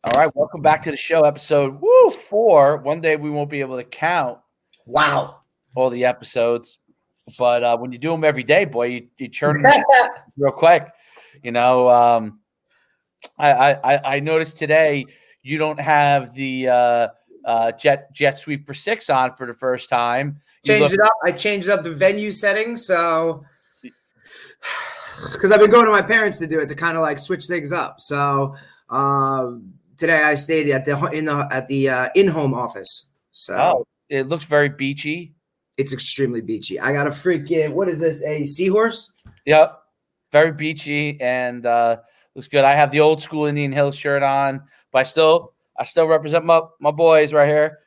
All right, welcome back to the show, episode 4. One day we won't be able to count Wow. all the episodes, but when you do them every day, boy, you churn them real quick. You know, I noticed today you don't have the jet sweep for 6 on for the first time. Changed it up. I changed up the venue settings, so because I've been going to my parents to do it to kind of like switch things up. So today I stayed at the in-home office. So it looks very beachy. It's extremely beachy. I got a freaking, what is this? A seahorse? Yep, very beachy and looks good. I have the old school Indian Hills shirt on, but I still represent my boys right here.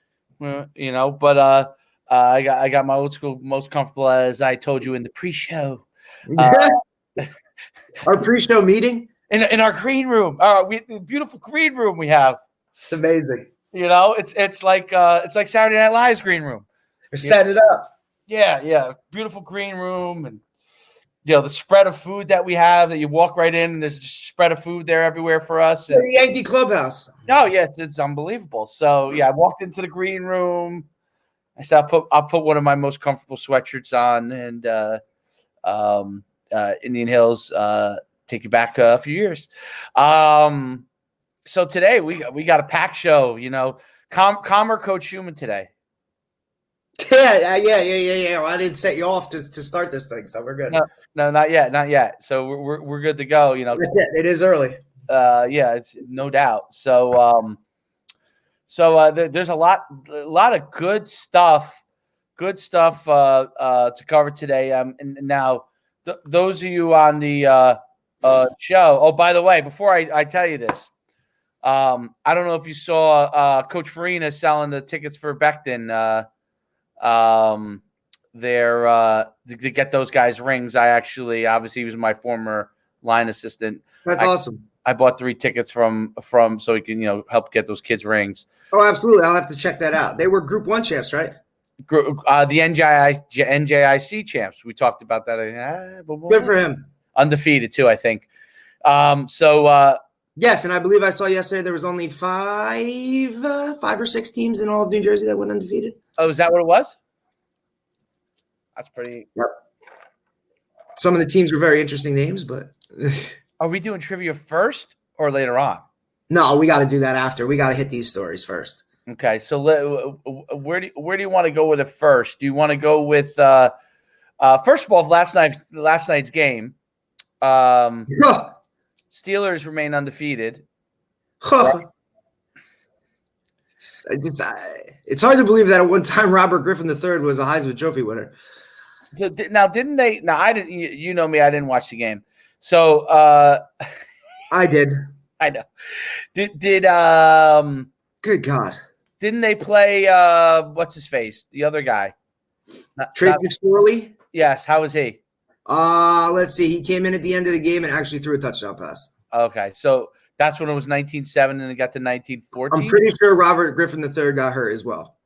You know, but I got my old school most comfortable, as I told you in the pre-show. Our pre-show meeting in our green room, beautiful green room we have. It's amazing. You know, it's like Saturday Night Live's green room. We're setting it up. Yeah, beautiful green room, and the spread of food that we have. That you walk right in, and there's a spread of food there everywhere for us. And the Yankee clubhouse. Oh yeah, it's unbelievable. So yeah, I walked into the green room. I said I'll put one of my most comfortable sweatshirts on, and Indian Hills take you back a few years. So today we got a packed show. You know, calmer Coach Schuman today. Yeah. Well, I didn't set you off to start this thing, so we're good. No, not yet. So we're good to go. You know, it is early. Yeah, it's no doubt. So there's a lot of good stuff to cover today. And now those of you on the show. Oh, by the way, before I tell you this, I don't know if you saw Coach Farina selling the tickets for Becton. To get those guys rings. Obviously he was my former line assistant. That's awesome. I bought 3 tickets from so he can help get those kids rings. Oh, absolutely. I'll have to check that out. They were Group 1 champs, right? The NJIC champs. We talked about that. Good for him. Undefeated too, I think. Yes, and I believe I saw yesterday there was only 5 or 6 teams in all of New Jersey that went undefeated. Oh, is that what it was? That's pretty. Yep. Some of the teams were very interesting names, but are we doing trivia first or later on? No, we got to do that after. We got to hit these stories first. Okay, so where do you want to go with it first? Do you want to go with first of all last night's game? Steelers remain undefeated. It's hard to believe that at one time Robert Griffin III was a Heisman Trophy winner. So now, didn't they? Now I didn't. You know me. I didn't watch the game. So I did. I know. Did Good God! Didn't they play? What's his face? The other guy. Trace McSorley. Yes. How was he? Let's see. He came in at the end of the game and actually threw a touchdown pass. Okay, so that's when it was 19-7 and it got to 19-14? I'm pretty sure Robert Griffin III got hurt as well.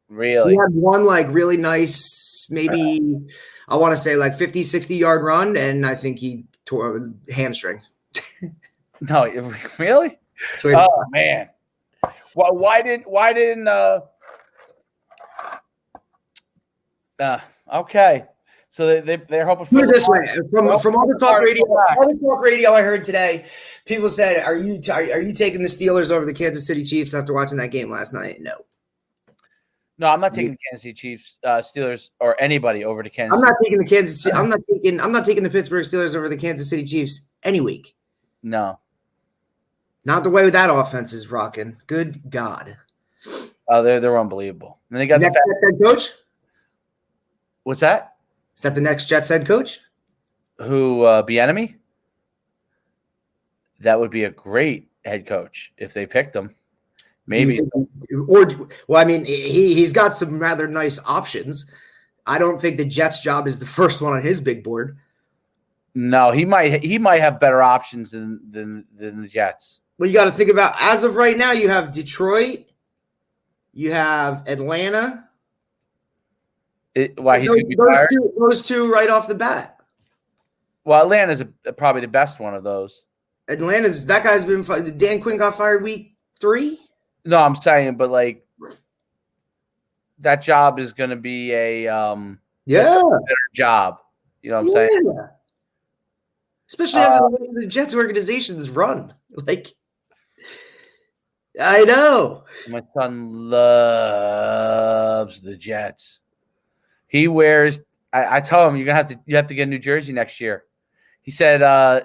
Really? He had one really nice, maybe I want to say 50, 60-yard run, and I think he tore a hamstring. No, really? Sweet. Oh man. Well, why didn't okay. So they're hoping for this way. From all the talk radio I heard today, people said, "Are you taking the Steelers over the Kansas City Chiefs after watching that game last night?" No, I'm not taking the Kansas City Chiefs, Steelers, or anybody over the Kansas. I'm not taking the Kansas. I'm not taking the Pittsburgh Steelers over the Kansas City Chiefs any week. No, not the way that offense is rocking. Good God! Oh, they're unbelievable. And they got next Jets head coach. What's that? Is that the next Jets head coach? Who, Bieniemy? That would be a great head coach if they picked him. Maybe. He's got some rather nice options. I don't think the Jets job is the first one on his big board. No, he might have better options than the Jets. Well, you got to think about, as of right now, you have Detroit, you have Atlanta. Why he's going to be fired? Those two right off the bat. Well, Atlanta's probably the best one of those. That guy's been fired. Dan Quinn got fired week 3? No, I'm saying, but like that job is going to be a that's a better job. You know what I'm saying? Especially after the way the Jets organizations run. Like, I know. My son loves the Jets. He wears. I tell him you have to get a New Jersey next year. He said. Why?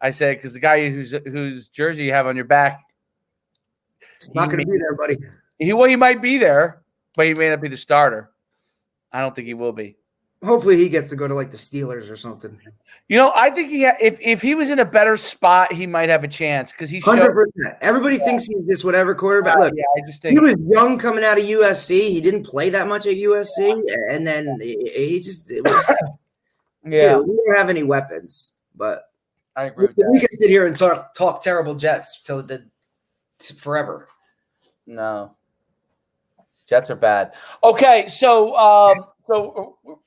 I said because the guy whose jersey you have on your back, he's not going to be there, buddy. He might be there, but he may not be the starter. I don't think he will be. Hopefully, he gets to go to like the Steelers or something. You know, I think if he was in a better spot, he might have a chance because he 100%. Everybody thinks he's this whatever quarterback. Look, I just think he was young coming out of USC. He didn't play that much at USC, and then he just dude, we don't have any weapons. But I agree with that. We can sit here and talk terrible Jets till forever. No, Jets are bad. Okay, so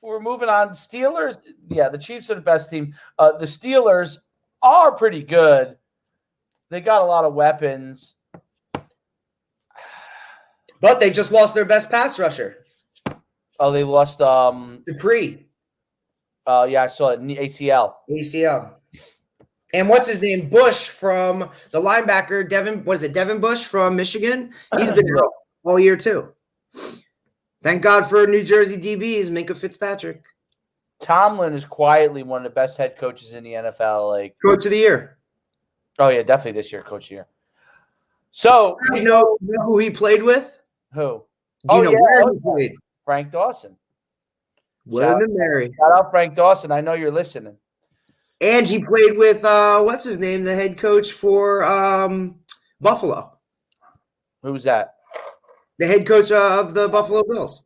we're moving on. Steelers, the Chiefs are the best team. The Steelers are pretty good. They got a lot of weapons. But they just lost their best pass rusher. Oh, they lost Dupree. I saw it. ACL. And what's his name? Bush from the linebacker, Devin Bush from Michigan? He's been out all year too. Thank God for New Jersey DBs, Minka Fitzpatrick. Tomlin is quietly one of the best head coaches in the NFL. Like Coach of the year. Oh yeah, definitely this year, Coach of the year. So you know who he played with? Who? Do you know where he played? Frank Dawson. William and Mary. Shout out Frank Dawson. I know you're listening. And he played with what's his name, the head coach for Buffalo. Who's that? The head coach of the Buffalo Bills.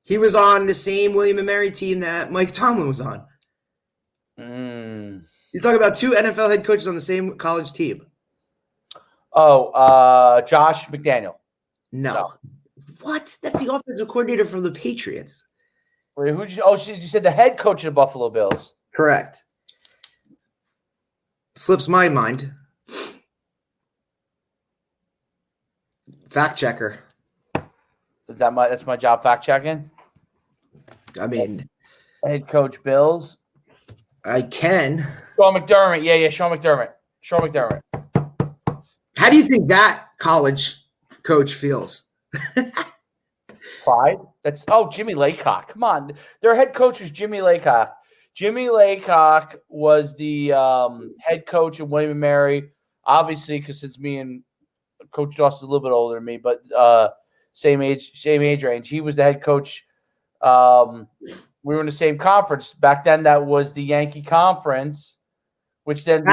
He was on the same William and Mary team that Mike Tomlin was on. You're talking about 2 NFL head coaches on the same college team. Oh, Josh McDaniel. No. What? That's the offensive coordinator from the Patriots. Wait, you said the head coach of the Buffalo Bills. Correct. Slips my mind. Fact checker. That's my job, fact checking? I mean, head coach Bills. I can. Sean McDermott. Yeah, Sean McDermott. How do you think that college coach feels? Pride? Jimmy Laycock. Come on. Their head coach was Jimmy Laycock. Jimmy Laycock was the head coach of William & Mary. Obviously, because since me and Coach Dawson's a little bit older than me, but same age range. He was the head coach. We were in the same conference. Back then, that was the Yankee Conference, which then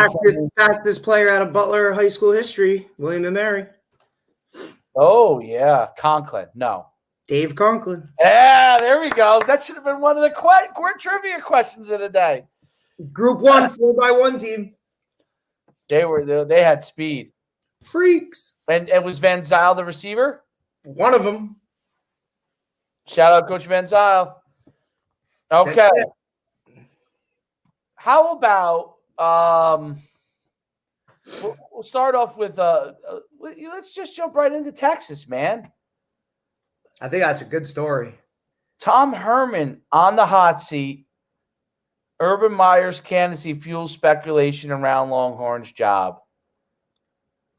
fastest player out of Butler high school history, William & Mary. Oh, yeah. Conklin. No. Dave Conklin. Yeah, there we go. That should have been one of the core trivia questions of the day. Group 1, 4x1 team. They had speed. Freaks. And was Van Zyl the receiver? One of them. Shout out Coach Van Zyl. Okay. How about we'll start off with let's just jump right into Texas, man. I think that's a good story. Tom Herman on the hot seat. Urban Meyer's candidacy fuels speculation around Longhorn's job.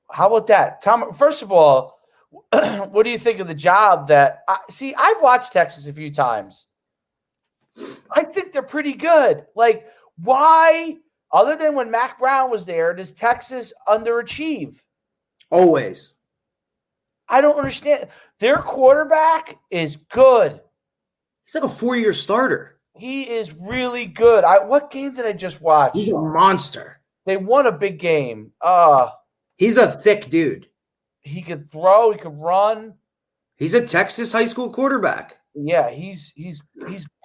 How about that? Tom, first of all, what do you think of the job I've watched Texas a few times. I think they're pretty good. Like, why, other than when Mac Brown was there, does Texas underachieve? Always. I don't understand. Their quarterback is good. He's like a 4-year starter. He is really good. What game did I just watch? He's a monster. They won a big game. He's a thick dude. He could throw. He could run. He's a Texas high school quarterback. Yeah, he's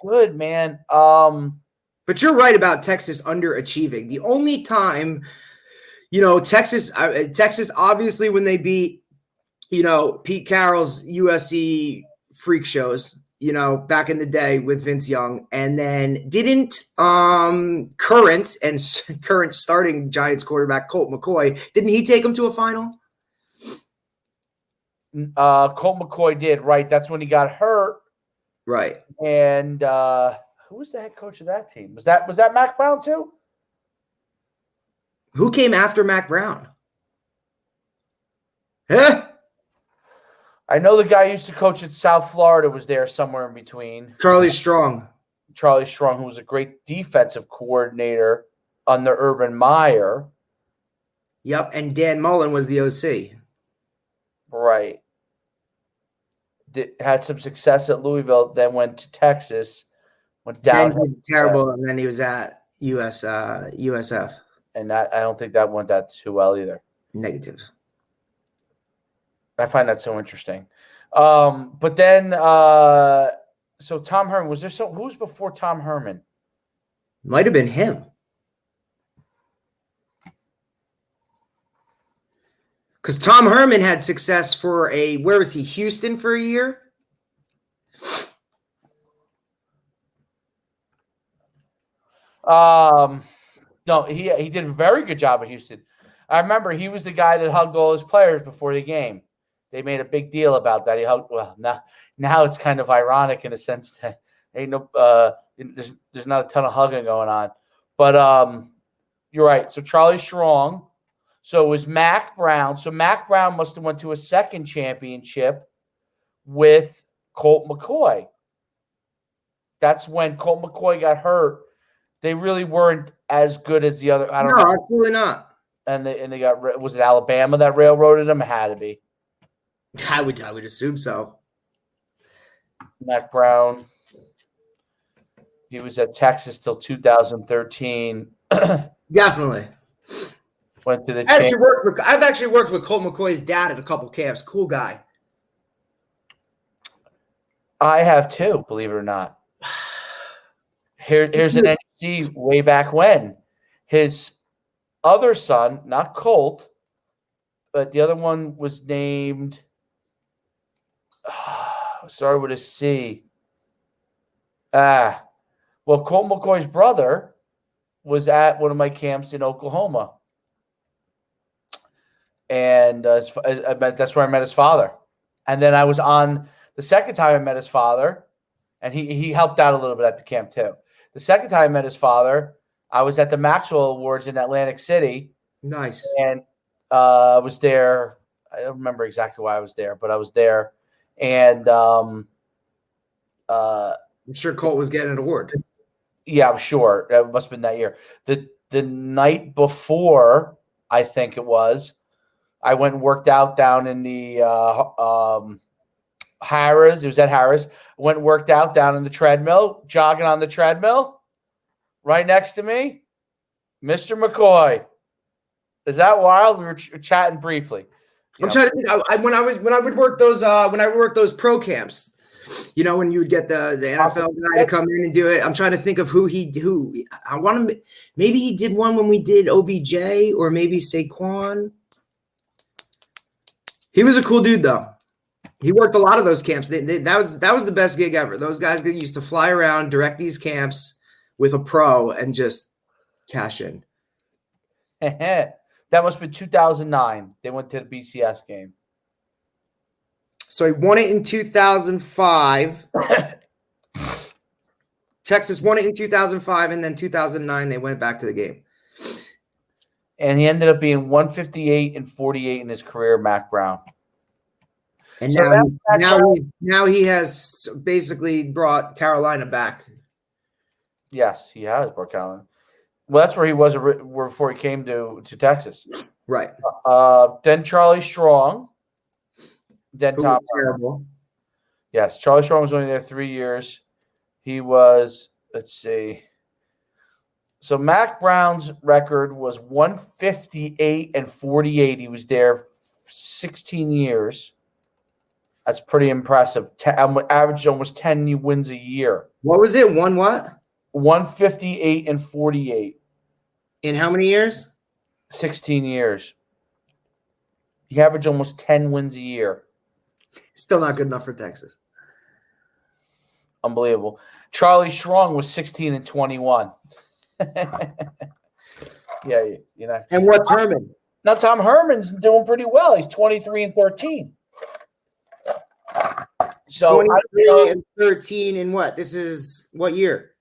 good, man. But you're right about Texas underachieving. The only time, Texas obviously when they beat, Pete Carroll's USC freak shows, back in the day with Vince Young, and then didn't current starting Giants quarterback Colt McCoy, didn't he take him to a final? Colt McCoy did, right? That's when he got hurt. Right. And who was the head coach of that team? Was that Mac Brown too? Who came after Mac Brown? Huh? I know the guy who used to coach at South Florida was there somewhere in between. Charlie Strong, who was a great defensive coordinator under Urban Meyer. Yep, and Dan Mullen was the OC. Right. Had some success at Louisville, then went to Texas, went down. Terrible, and then he was at USF. And I don't think that went that too well either. Negative. I find that so interesting. But then, so Tom Herman, who's before Tom Herman? Might have been him. Because Tom Herman had success for where was he? Houston for a year? No, he did a very good job at Houston. I remember he was the guy that hugged all his players before the game. They made a big deal about that. He hugged. Well, now it's kind of ironic in a sense that there's not a ton of hugging going on. But you're right. So Charlie Strong. So it was Mac Brown. So Mac Brown must have went to a second championship with Colt McCoy. That's when Colt McCoy got hurt. They really weren't as good as the other. I don't know. No, absolutely not. And they got, was it Alabama that railroaded them? It had to be. I would assume so. Mac Brown. He was at Texas till 2013. Definitely. Went to the. I've actually worked with Colt McCoy's dad at a couple camps. Cool guy. I have too, believe it or not. Here's an NC way back when. His other son, not Colt, but the other one was named. Sorry, with a C. Well, Colt McCoy's brother was at one of my camps in Oklahoma. And that's where I met his father. And then I was on the second time I met his father, and he helped out a little bit at the camp too. The second time I met his father, I was at the Maxwell Awards in Atlantic City. Nice. And I was there. I don't remember exactly why I was there, but I was there. And I'm sure Colt was getting an award. Yeah, I'm sure. It must have been that year. The night before, I think it was, I went and worked out down in the Harrah's. It was at Harrah's. Went and worked out down in the treadmill, jogging on the treadmill. Right next to me, Mr. McCoy. Is that wild? We were chatting briefly. I'm trying to think. When I would work those pro camps, when you would get the NFL guy to come in and do it. I'm trying to think of who I want to. Maybe he did one when we did OBJ, or maybe Saquon. He was a cool dude, though. He worked a lot of those camps. That was the best gig ever. Those guys that used to fly around, direct these camps with a pro, and just cash in. That must have been 2009. They went to the BCS game. So he won it in 2005. Texas won it in 2005, and then 2009 they went back to the game. And he ended up being 158 and 48 in his career, Mac Brown. And now he has basically brought Carolina back. Yes, he has brought Carolina. Well, that's where he was before he came to Texas. Right. Then Charlie Strong. Then Tom. Terrible. Yes, Charlie Strong was only there 3 years. He was, let's see. So Mac Brown's record was 158 and 48. He was there 16 years. That's pretty impressive. Averaged almost 10 wins a year. What was it? What? 158 and 48. In how many years? 16 years. He averaged almost 10 wins a year. Still not good enough for Texas. Unbelievable. Charlie Strong was 16 and 21. Yeah, you know. And what's Herman? Now Tom Herman's doing pretty well. He's 23 and 13. So 23 and 13 in what? This is what year?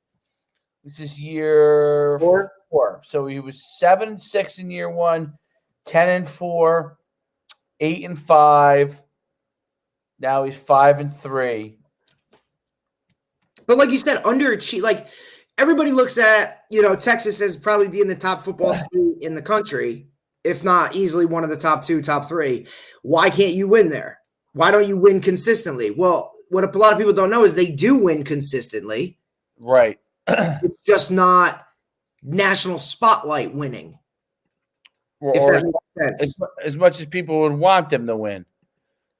This is year 4. So he was 7-6 in year 1, 10-4, 8-5. Now he's 5-3. But like you said, underachieve. Like everybody looks at, Texas as probably being the top football state in the country, if not easily one of the top 2, top 3. Why can't you win there? Why don't you win consistently? Well, what a lot of people don't know is they do win consistently. Right. It's just not national spotlight winning. If that makes sense. As much as people would want them to win,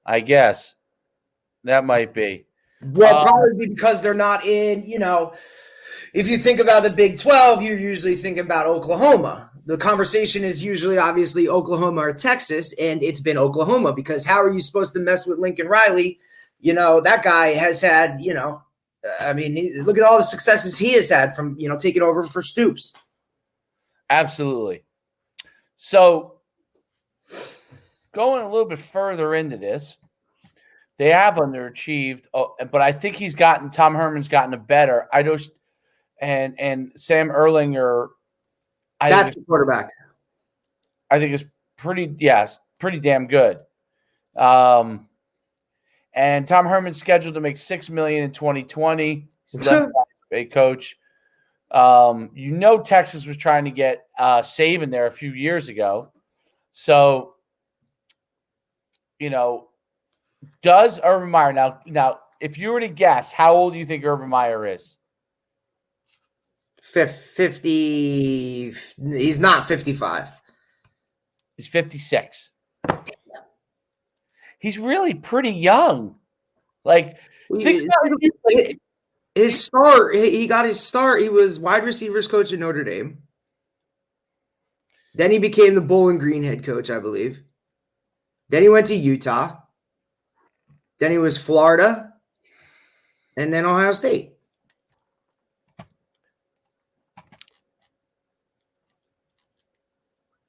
I guess. That might be. Well, probably because they're not in, if you think about the Big 12, you're usually thinking about Oklahoma. The conversation is usually obviously Oklahoma or Texas, and it's been Oklahoma because how are you supposed to mess with Lincoln Riley? That guy has had, look at all the successes he has had from, taking over for Stoops. Absolutely. So going a little bit further into this, they have underachieved, but I think Tom Herman's gotten better. And Sam Erlinger, that's the quarterback. I think is pretty damn good. And Tom Herman's scheduled to make $6 million in 2020. He's a coach. Texas was trying to get Saban there a few years ago. So, does Urban Meyer now? If you were to guess, how old do you think Urban Meyer is? 50. He's not 55. He's 56. He's really pretty young. Like, his start. He got his start. He was wide receivers coach at Notre Dame. Then he became the Bowling Green head coach, I believe. Then he went to Utah. Then he was Florida, and then Ohio State.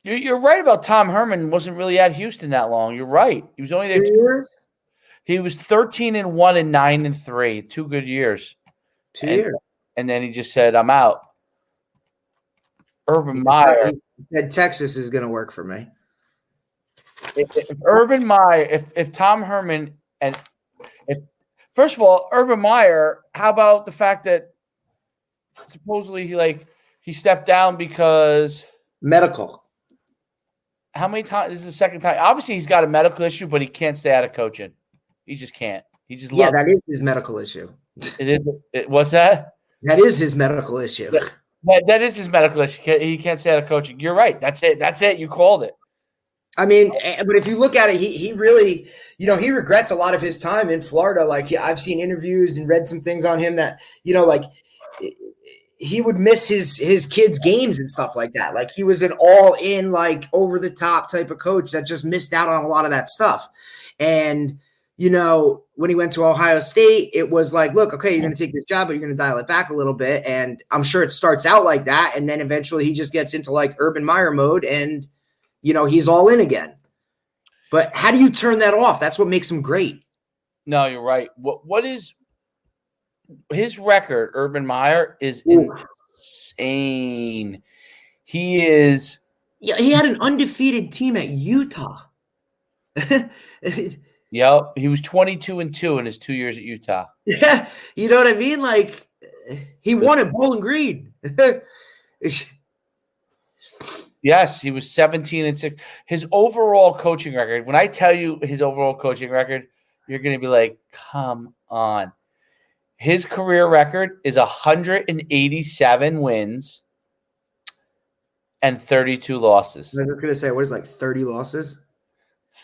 You're right about Tom Herman wasn't really at Houston that long. You're right. He was only there 2 years. He was 13-1 and 9-3. 2 good years. 2 years. And then he just said, I'm out. Urban Meyer. He said Texas is going to work for me. If Urban Meyer, if Tom Herman, and first of all, Urban Meyer, how about the fact that supposedly he stepped down because medical. How many times? This is the second time. Obviously, he's got a medical issue, but he can't stay out of coaching. He just can't. He just that is his medical issue. It is. What's that? That is his medical issue. That is his medical issue. He can't stay out of coaching. You're right. That's it. You called it. I mean, but if you look at it, he really, he regrets a lot of his time in Florida. Like I've seen interviews and read some things on him that, he would miss his kids' games and stuff like that. Like he was an all-in, like over-the-top type of coach that just missed out on a lot of that stuff. And, when he went to Ohio State, it was like, look, okay, you're going to take this job, but you're going to dial it back a little bit. And I'm sure it starts out like that. And then eventually he just gets into like Urban Meyer mode and, he's all in again. But how do you turn that off? That's what makes him great. No, you're right. What is his record? Urban Meyer is insane. He is. Yeah, he had an undefeated team at Utah. Yep, he was 22-2 in his 2 years at Utah. Yeah, you know what I mean? Like he won at Bowling Green. Yes, he was 17-6. His overall coaching record. When I tell you his overall coaching record, you're going to be like, "Come on." His career record is 187 wins and 32 losses. I was going to say, what is 30 losses?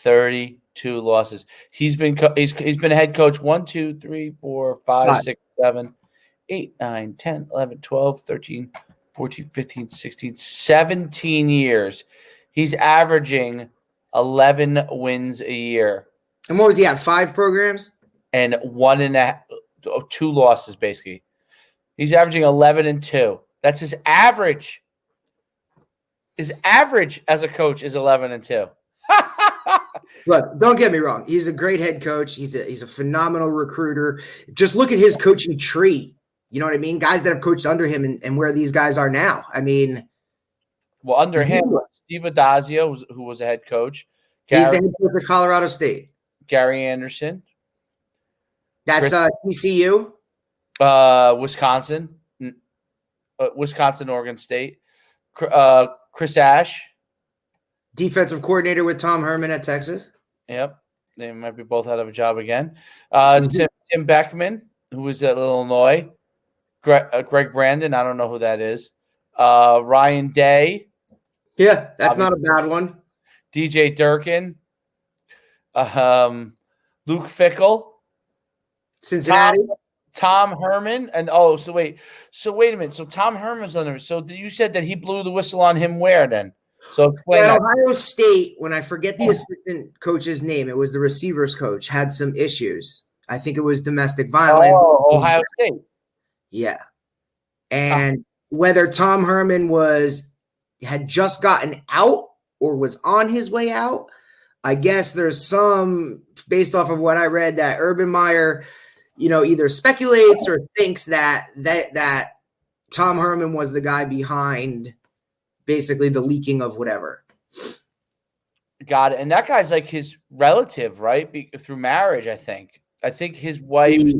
32 losses. He's been a head coach 1, 2, 3, 4, 5, 6, 7, 8, 9, 10, 11, 12, 13, 14, 15, 16, 17 years. He's averaging 11 wins a year. And what was he at? 5 programs? And 1.5. 2 losses basically. He's averaging 11-2. That's his average. His average as a coach is 11-2. Look, don't get me wrong. He's a great head coach. He's a phenomenal recruiter. Just look at his coaching tree. You know what I mean? Guys that have coached under him and where these guys are now. I mean, well, under him, Steve Adazio, who was a head coach. He's the head coach of Colorado State. Gary Anderson. That's TCU. Wisconsin, Oregon State. Chris Ash. Defensive coordinator with Tom Herman at Texas. Yep. They might be both out of a job again. Tim Beckman, who was at Illinois. Greg Brandon, I don't know who that is. Ryan Day. Yeah, that's not a bad one. DJ Durkin. Luke Fickle. Cincinnati. Tom Herman. And so wait a minute. So Tom Herman's on there. So you said that he blew the whistle on him where then? So explain that. Ohio State, when I forget the assistant coach's name, it was the receivers coach, had some issues. I think it was domestic violence. Oh, Ohio State. Yeah. And whether Tom Herman had just gotten out or was on his way out, I guess there's some, based off of what I read, that Urban Meyer, either speculates or thinks that Tom Herman was the guy behind basically the leaking of whatever. Got it. And that guy's like his relative, right? Through marriage, I think. I think his wife's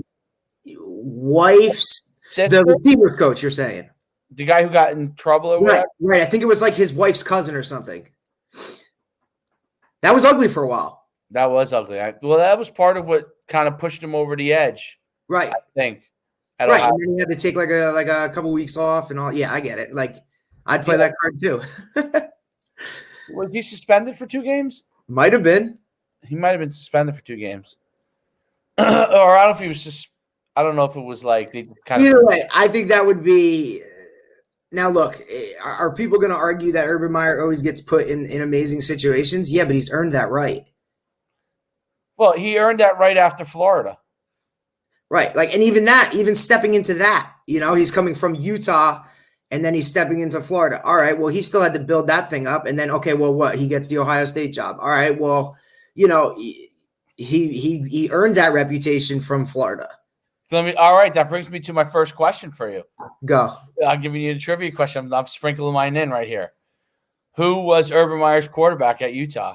sister? The receivers coach, you're saying. The guy who got in trouble or whatever? Right. I think it was like his wife's cousin or something. That was ugly for a while. That was ugly. That was part of what kind of pushed him over the edge. Right. I think. Right. And then he had to take like a couple weeks off and all. Yeah, I get it. Like, I'd play that card too. Was he suspended for 2 games? Might have been. He might have been suspended for 2 games. Or I don't know if he was just. I don't know if it was like they kind Either way, I think that would be. Now, look, are people going to argue that Urban Meyer always gets put in amazing situations? Yeah, but he's earned that right. Well, he earned that right after Florida. Right. Like, and even stepping into that, he's coming from Utah and then he's stepping into Florida. All right. Well, he still had to build that thing up. And then, okay, well, what? He gets the Ohio State job. All right. Well, he earned that reputation from Florida. All right. That brings me to my first question for you. Go. I'm giving you a trivia question. I'm sprinkling mine in right here. Who was Urban Meyer's quarterback at Utah?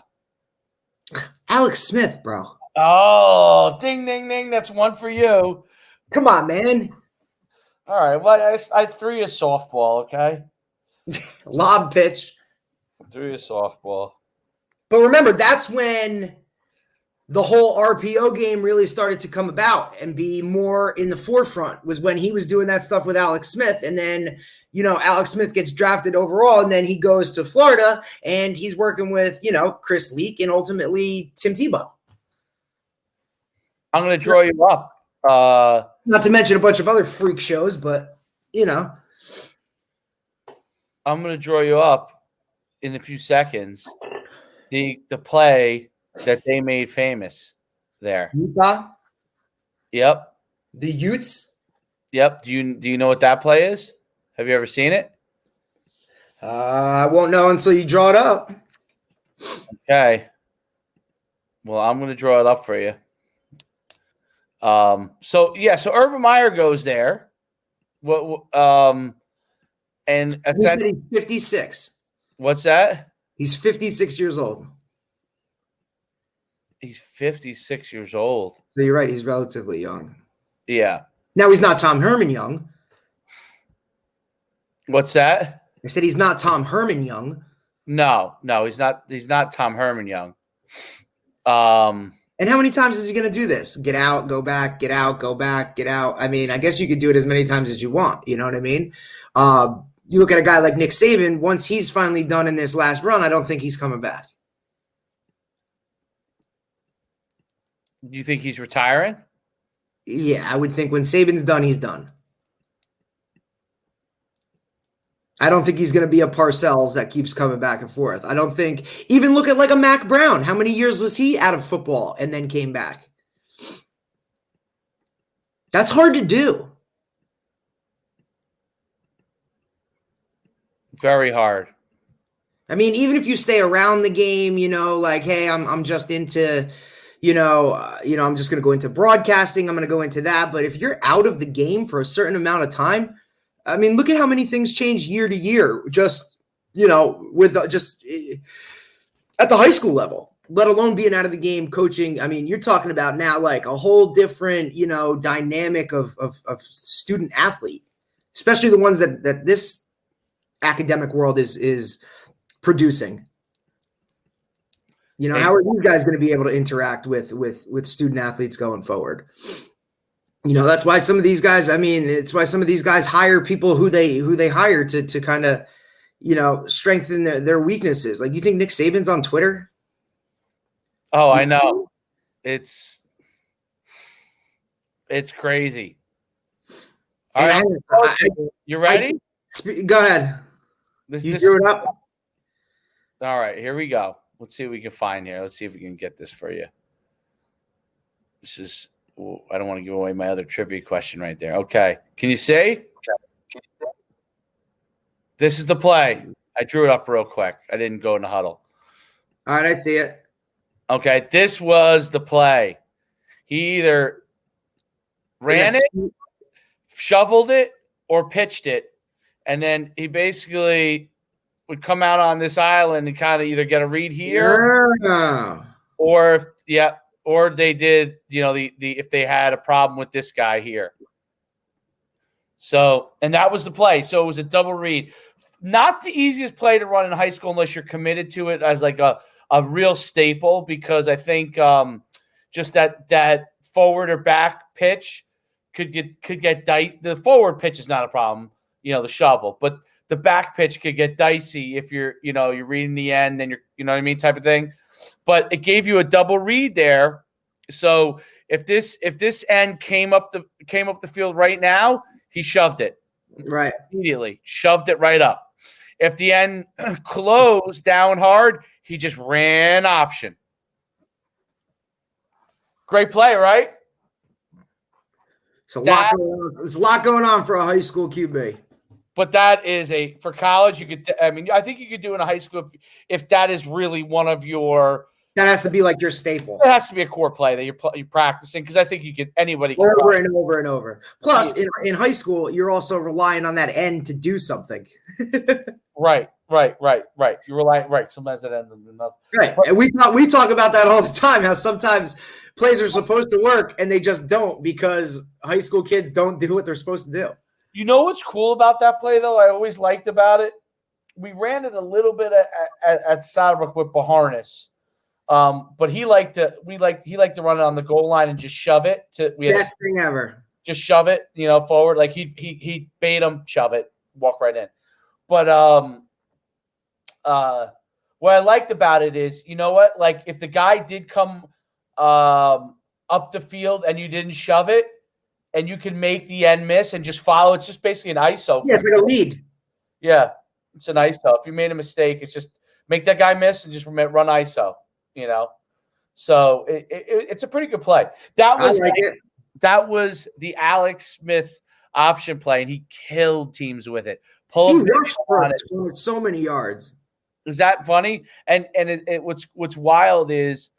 Alex Smith, bro. Oh, ding, ding, ding. That's one for you. Come on, man. All right. Well, I threw you a softball, okay? Lob pitch. Threw you a softball. But remember, that's when the whole RPO game really started to come about and be more in the forefront, was when he was doing that stuff with Alex Smith. And then, Alex Smith gets drafted overall and then he goes to Florida and he's working with, Chris Leak and ultimately Tim Tebow. I'm going to draw you up. Not to mention a bunch of other freak shows, but, I'm going to draw you up in a few seconds. The play that they made famous there. Utah? Yep. The Utes? Yep. Do you know what that play is? Have you ever seen it? I won't know until you draw it up. Okay. Well, I'm going to draw it up for you. So Urban Meyer goes there. And he's 56. What's that? He's 56 years old. He's 56 years old. So you're right. He's relatively young. Yeah. Now he's not Tom Herman young. What's that? I said he's not Tom Herman young. No, he's not. He's not Tom Herman young. And how many times is he going to do this? Get out, go back, get out, go back, get out. I mean, I guess you could do it as many times as you want. You know what I mean? You look at a guy like Nick Saban, once he's finally done in this last run, I don't think he's coming back. You think he's retiring? Yeah, I would think when Saban's done, he's done. I don't think he's going to be a Parcells that keeps coming back and forth. I don't think – even look at like a Mac Brown. How many years was he out of football and then came back? That's hard to do. Very hard. I mean, even if you stay around the game, like, hey, I'm just into, I'm just going to go into broadcasting. I'm going to go into that. But if you're out of the game for a certain amount of time, I mean, look at how many things change year to year, just, with just at the high school level, let alone being out of the game, coaching. I mean, you're talking about now like a whole different, dynamic of student athlete, especially the ones that this academic world is producing. How are you guys going to be able to interact with student athletes going forward? That's why some of these guys, it's why some of these guys hire people who they hire to kind of, strengthen their weaknesses. Like, you think Nick Saban's on Twitter? Oh, I know. It's crazy. All right. You ready? Go ahead. You drew it up? All right, here we go. Let's see what we can find here. Let's see if we can get this for you. This is, I don't want to give away my other trivia question right there. Okay. Can you see? Okay. This is the play. I drew it up real quick. I didn't go in the huddle. All right, I see it. Okay, this was the play. He either ran it, shoveled it, or pitched it. And then he basically would come out on this island and kind of either get a read here, or they did, if they had a problem with this guy here. So, and that was the play. So it was a double read. Not the easiest play to run in high school unless you're committed to it as like a real staple, because I think just that forward or back pitch could get the forward pitch is not a problem, the shovel, but the back pitch could get dicey if you're reading the end and you're, what I mean, type of thing. But it gave you a double read there. So if this end came up the field right now, he shoved it right immediately, shoved it right up. If the end closed down hard, he just ran option. Great play, right? It's a lot going on for a high school QB. But that is for college, you could, I think you could do in a high school if that is really one of your. That has to be like your staple. It has to be a core play that you're practicing, because I think anybody can over and over and over. Plus, in high school, you're also relying on that end to do something. Right. You're relying, right. Sometimes that ends enough. Right. And we talk about that all the time, how sometimes plays are supposed to work and they just don't, because high school kids don't do what they're supposed to do. You know what's cool about that play, though? I always liked about it. We ran it a little bit at Saddlebrook with Baharness, but he liked to run it on the goal line and just shove it. Best thing ever. Just shove it, forward. Like he bait him, shove it, walk right in. But what I liked about it is, you know what? Like, if the guy did come up the field and you didn't shove it, and you can make the end miss and just follow. It's just basically an ISO. Yeah, it's like a lead. Yeah, it's an ISO. If you made a mistake, it's just make that guy miss and just run ISO. So it's a pretty good play. That was the Alex Smith option play, and he killed teams with it. He rushed for so many yards. Is that funny? And what's wild is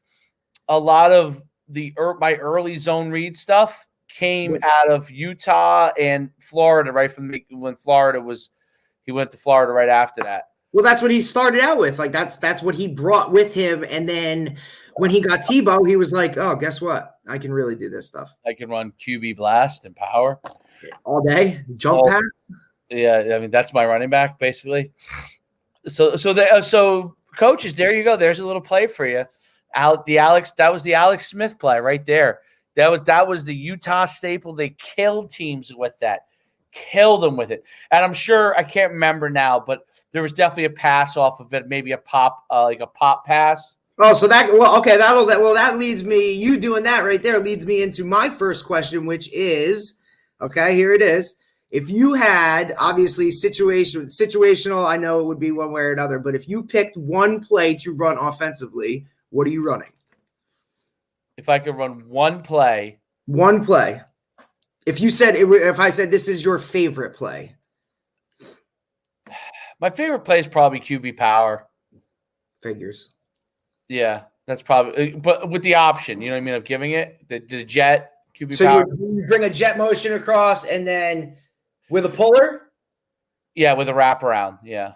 a lot of my early zone read stuff came out of Utah and Florida, right from when he went to Florida right after that. Well, that's what he started out with. Like, that's what he brought with him. And then when he got Tebow, he was like, oh, guess what? I can really do this stuff. I can run QB blast and power all day. Jump pass. Yeah, that's my running back basically. So coaches, there you go. There's a little play for you. That was the Alex Smith play right there. That was the Utah staple. They killed teams with that. Killed them with it. And I'm sure, I can't remember now, but there was definitely a pass off of it, maybe a pop, like a pop pass. Oh, so that leads me, you doing that right there leads me into my first question, which is, okay, here it is. If you had, obviously, situational, I know it would be one way or another, but if you picked one play to run offensively, what are you running? If I could run one play. If I said this is your favorite play. My favorite play is probably QB power. Figures. Yeah, that's probably, but with the option, you know what I mean, of giving it the jet QB So power. you bring a jet motion across and then with a puller? Yeah, with a wraparound. Yeah.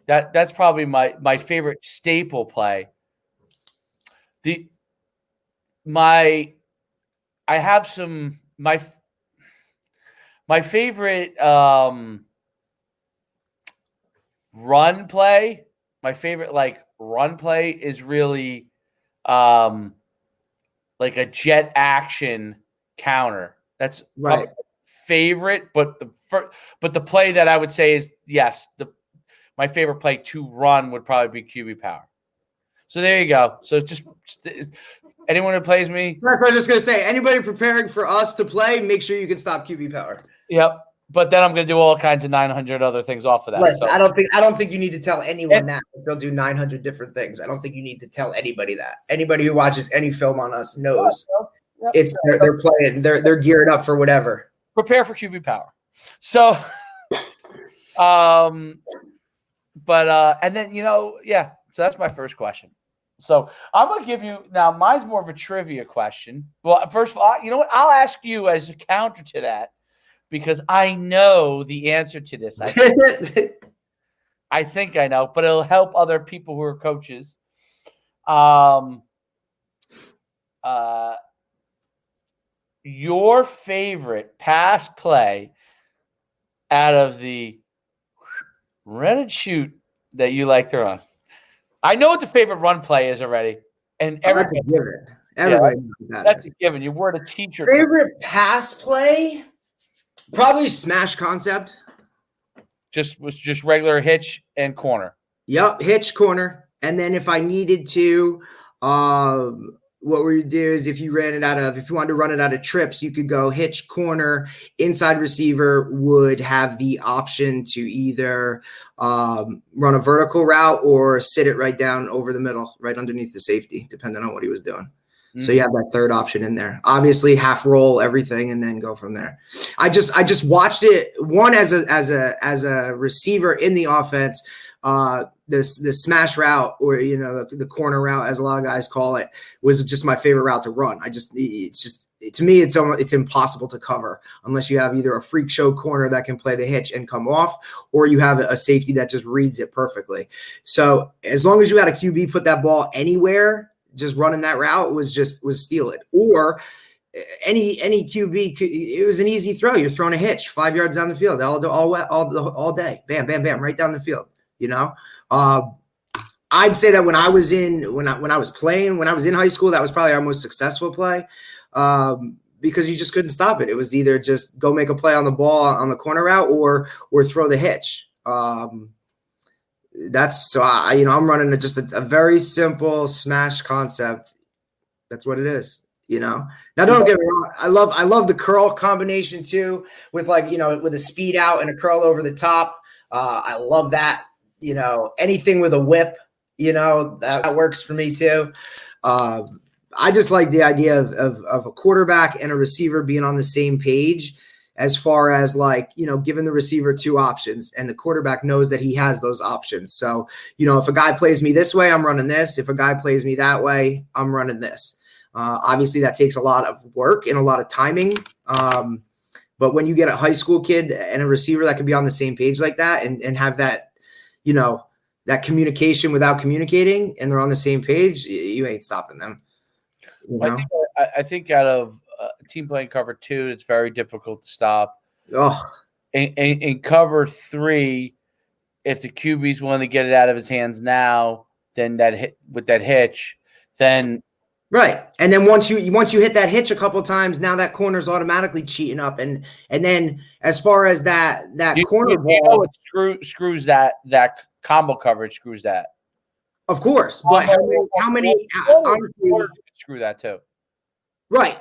That's probably my favorite staple play. I have some my favorite run play. My favorite run play is really like a jet action counter. That's Right. favorite, but the play that I would say is yes, my favorite play to run would probably be QB power. So there you go. So just anyone who plays me. I was just gonna say, anybody preparing for us to play, make sure you can stop QB power. Yep. But then I'm going to do all kinds of 900 other things off of that. Right. So I don't think you need to tell anyone that they'll do 900 different things. I don't think you need to tell anybody that. Anybody who watches any film on us knows it's they're playing. They're geared up for whatever. Prepare for QB power. So, and then yeah. So that's my first question. So I'm going to give you now. Mine's more of a trivia question. Well, first of all, you know what? I'll ask you as a counter to that. Because I know the answer to this. I think I know, but it'll help other people who are coaches. Your favorite pass play out of the run and shoot that you like to run? I know what the favorite run play is already, and everybody. Everybody knows that's a given. You were a teacher. Favorite pass play. Probably smash concept. Just regular hitch and corner. Yep, hitch corner. And then if I needed to, what we do is if you wanted to run it out of trips, you could go hitch corner. Inside receiver would have the option to either run a vertical route or sit it right down over the middle, right underneath the safety, depending on what he was doing. So you have that third option in there. Obviously, half roll everything and then go from there. I just watched it. One as a receiver in the offense, the smash route or the corner route, as a lot of guys call it, was just my favorite route to run. To me, it's impossible to cover unless you have either a freak show corner that can play the hitch and come off, or you have a safety that just reads it perfectly. So as long as you had a QB put that ball anywhere, just running that route was steal it. Or any QB, it was an easy throw. You're throwing a hitch 5 yards down the field all day. Bam, bam, bam, right down the field. I'd say that when I was in high school, that was probably our most successful play because you just couldn't stop it. It was either just go make a play on the ball on the corner route or throw the hitch. I'm running a very simple smash concept. That's what it is, Now don't get me wrong. I love the curl combination too, with with a speed out and a curl over the top. I love that. Anything with a whip, that works for me too. I just like the idea of a quarterback and a receiver being on the same page, as far as giving the receiver two options and the quarterback knows that he has those options. So, if a guy plays me this way, I'm running this. If a guy plays me that way, I'm running this. Obviously that takes a lot of work and a lot of timing. But when you get a high school kid and a receiver that can be on the same page like that and have that, that communication without communicating, and they're on the same page, you ain't stopping them. I think out of a team playing cover 2, it's very difficult to stop. Oh, in cover 3, if the QB's willing to get it out of his hands now, then with that hitch, then right. And then once you hit that hitch a couple of times, now that corner's automatically cheating up, and then as far as that corner ball, it screws that combo coverage screws that. Of course, but how many honestly screw that too. Right.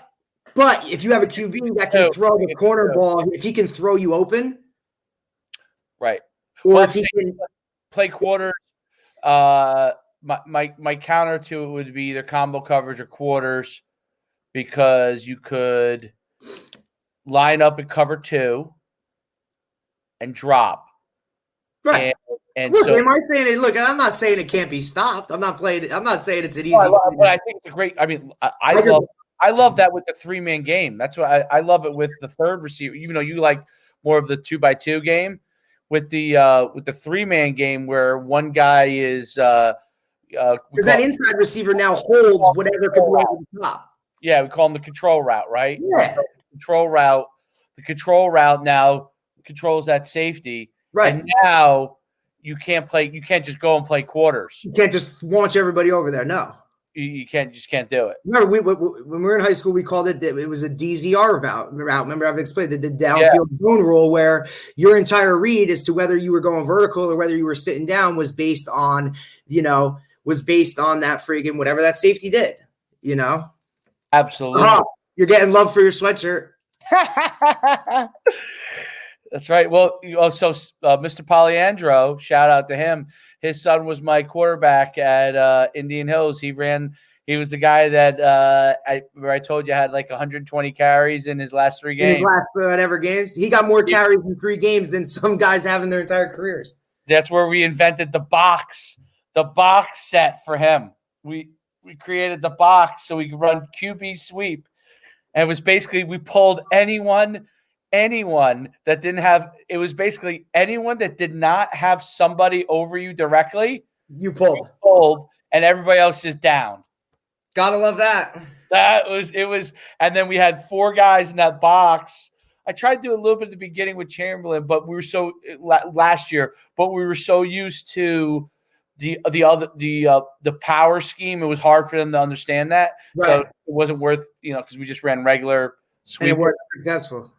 But if you have a QB that can throw the corner ball, if he can throw you open, right? Or if he can play quarters, my counter to it would be either combo coverage or quarters, because you could line up at cover 2 and drop. Right. And look, so am I saying it? Look, I'm not saying it can't be stopped. I'm not saying it's an easy. but I think it's a great. I mean, I love that with the 3-man game. That's what I love it with the third receiver. Even though you like more of the 2x2 game, with the 3-man game where one guy is that inside receiver now holds whatever could be over the top. Yeah, we call him the control route, right? Yeah. The control route now controls that safety. Right. And now you can't just go and play quarters. You can't just launch everybody over there. No. You can't do it. Remember, when we were in high school, we called it was a DZR route. Remember, I've explained the downfield zone rule, where your entire read as to whether you were going vertical or whether you were sitting down was based on that freaking whatever that safety did. Absolutely. You're getting love for your sweatshirt. That's right. Well, so Mr. Polyandro, shout out to him. His son was my quarterback at Indian Hills. He was the guy that I told you had like 120 carries in his last 3 games. In his last whatever games. He got more carries in 3 games than some guys have in their entire careers. That's where we invented the box set for him. We created the box so we could run QB sweep. And it was basically we pulled anyone that didn't have – it was basically anyone that did not have somebody over you directly. You pulled. And everybody else just down. Gotta love that. It was – and then we had 4 guys in that box. I tried to do a little bit at the beginning with Chamberlain, but we were so – last year, but we were so used to the power scheme. It was hard for them to understand that. Right. So it wasn't worth – because we just ran regular sweep. And it wasn't successful.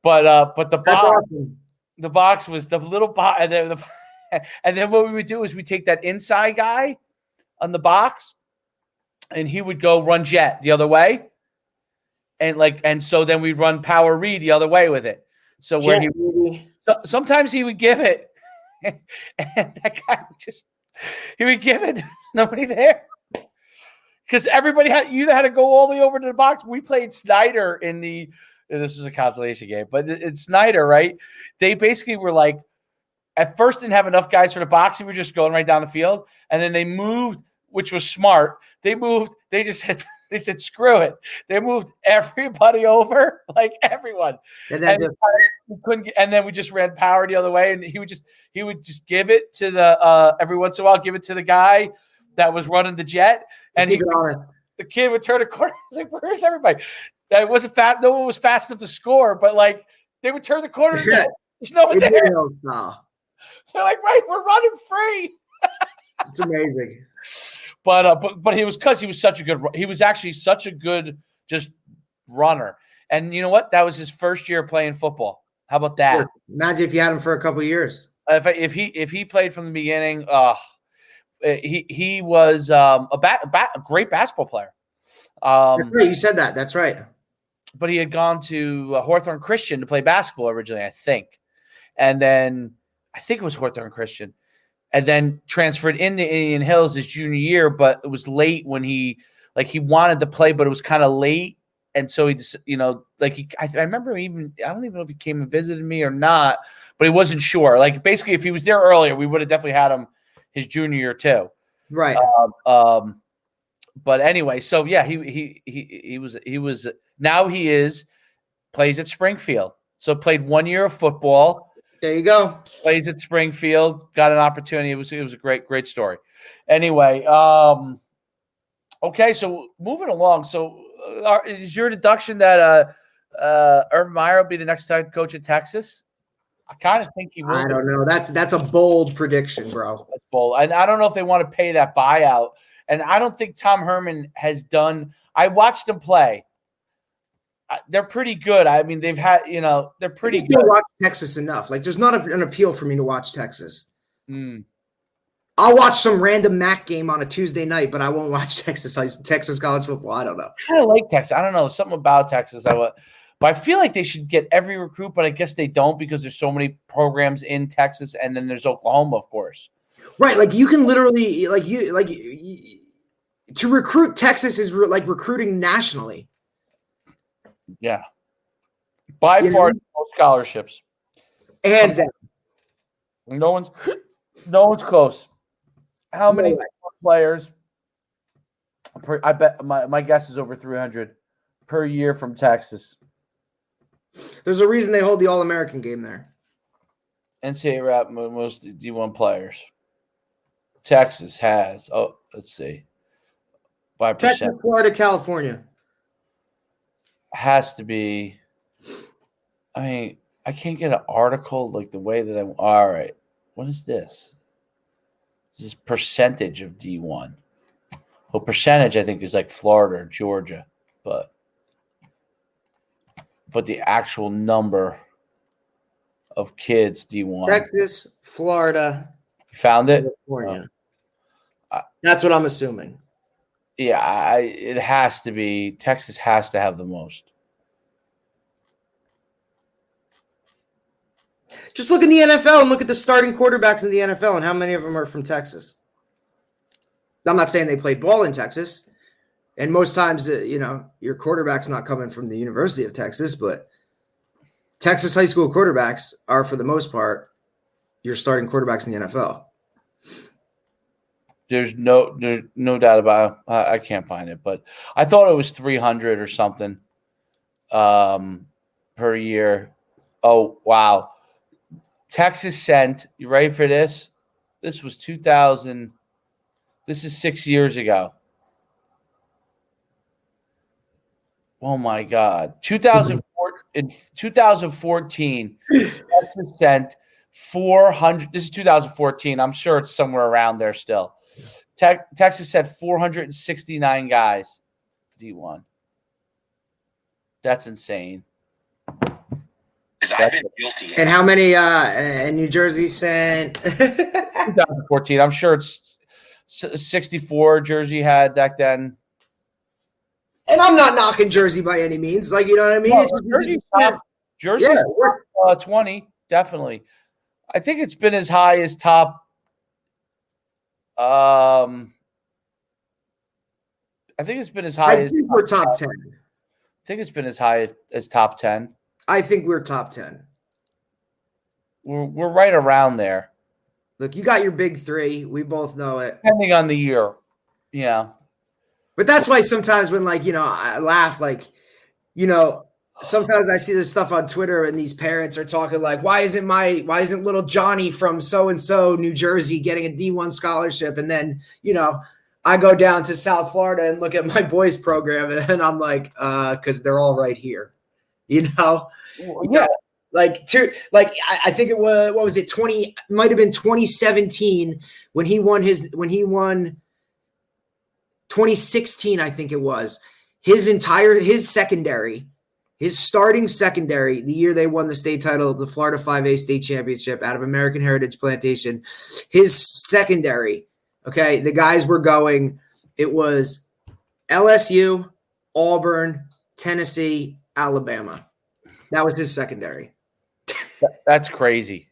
But the box was the little box, and then what we would do is we take that inside guy on the box, and he would go run jet the other way, and so then we'd run power read the other way with it. So where sometimes he would give it, and that guy would give it. There's nobody there because everybody either had to go all the way over to the box. We played Snyder in the. This was a consolation game, but it's Snyder, right? They basically were like, at first didn't have enough guys for the box. We were just going right down the field. And then they moved, which was smart. They said, screw it. They moved everybody over, like everyone. And then we just ran power the other way. And he would just give it to every once in a while, give it to the guy that was running the jet. And the kid would turn a corner. I was like, where's everybody? That it wasn't fast. No one was fast enough to score, but like they would turn the corner. There's no one there. They're like, right, we're running free. It's amazing. But he was because he was such a good. He was actually such a good just runner. And you know what? That was his first year playing football. How about that? Sure. Imagine if you had him for a couple of years. If he played from the beginning, he was a great basketball player. That's right. You said that. That's right. But he had gone to Hawthorne Christian to play basketball originally, I think. And then I think it was Hawthorne Christian. And then transferred into Indian Hills his junior year, but it was late when he wanted to play, but it was kind of late. And so he just, I remember I don't even know if he came and visited me or not, but he wasn't sure. Like basically if he was there earlier, we would have definitely had him his junior year too. Right. But anyway, so yeah, he was now he plays at Springfield. So played 1 year of football. There you go. Plays at Springfield, got an opportunity. It was a great story. Anyway, okay, so moving along. So is your deduction that Urban Meyer will be the next head coach at Texas? I kind of think he will. I don't know. That's a bold prediction, bro. That's bold. And I don't know if they want to pay that buyout. And I don't think Tom Herman has done – I watched them play. They're pretty good. I mean, they've had – they're pretty good. I don't watch Texas enough. Like, there's not an appeal for me to watch Texas. I'll watch some random MAC game on a Tuesday night, but I won't watch Texas college football. I don't know. I kind of like Texas. I don't know. Something about Texas. But I feel like they should get every recruit, but I guess they don't because there's so many programs in Texas, and then there's Oklahoma, of course. Right, like you can literally to recruit Texas is like recruiting nationally. Yeah, By far, the most scholarships. Hands down. No one's close. How many players? I bet my guess is over 300 per year from Texas. There's a reason they hold the All-American game there. NCAA rap most D1 players. Texas has. Oh, let's see. 5%. Texas, Florida, California. Has to be. I mean, I can't get an article like the way that I'm. All right. What is this? This is percentage of D1. Well, percentage I think is like Florida or Georgia, but the actual number of kids D1. Texas, Florida. You found it? California. That's what I'm assuming. Yeah, it has to be. Texas has to have the most. Just look in the NFL and look at the starting quarterbacks in the NFL and how many of them are from Texas. I'm not saying they played ball in Texas. And most times, your quarterback's not coming from the University of Texas, but Texas high school quarterbacks are, for the most part, your starting quarterbacks in the NFL. There's no doubt about it. I can't find it, but I thought it was 300 or something per year. Oh, wow. Texas sent, you ready for this? This was 2000. This is 6 years ago. Oh, my God. In 2014, Texas sent 400. This is 2014. I'm sure it's somewhere around there still. Texas had 469 guys, D1. That's insane. I've been guilty. And how many in New Jersey sent? 2014. I'm sure it's 64 Jersey had back then. And I'm not knocking Jersey by any means. Like, you know what I mean? No, Jersey's 20, definitely. I think it's been as high as top. I think it's been as high as we're top 10. I think it's been as high as top 10. I think we're top 10. We're right around there. Look, you got your big three. We both know it. Depending on the year. Yeah. But that's why sometimes when, I laugh, sometimes I see this stuff on Twitter and these parents are talking like, why isn't little Johnny from so-and-so New Jersey getting a D1 scholarship? And then, I go down to South Florida and look at my boys program and I'm like, because they're all right here, Yeah. I think it was, what was it? Might have been 2017 when he won 2016, I think it was. His starting secondary, the year they won the state title, the Florida 5A state championship out of American Heritage Plantation, his secondary, okay, the guys were going, it was LSU, Auburn, Tennessee, Alabama. That was his secondary. That's crazy.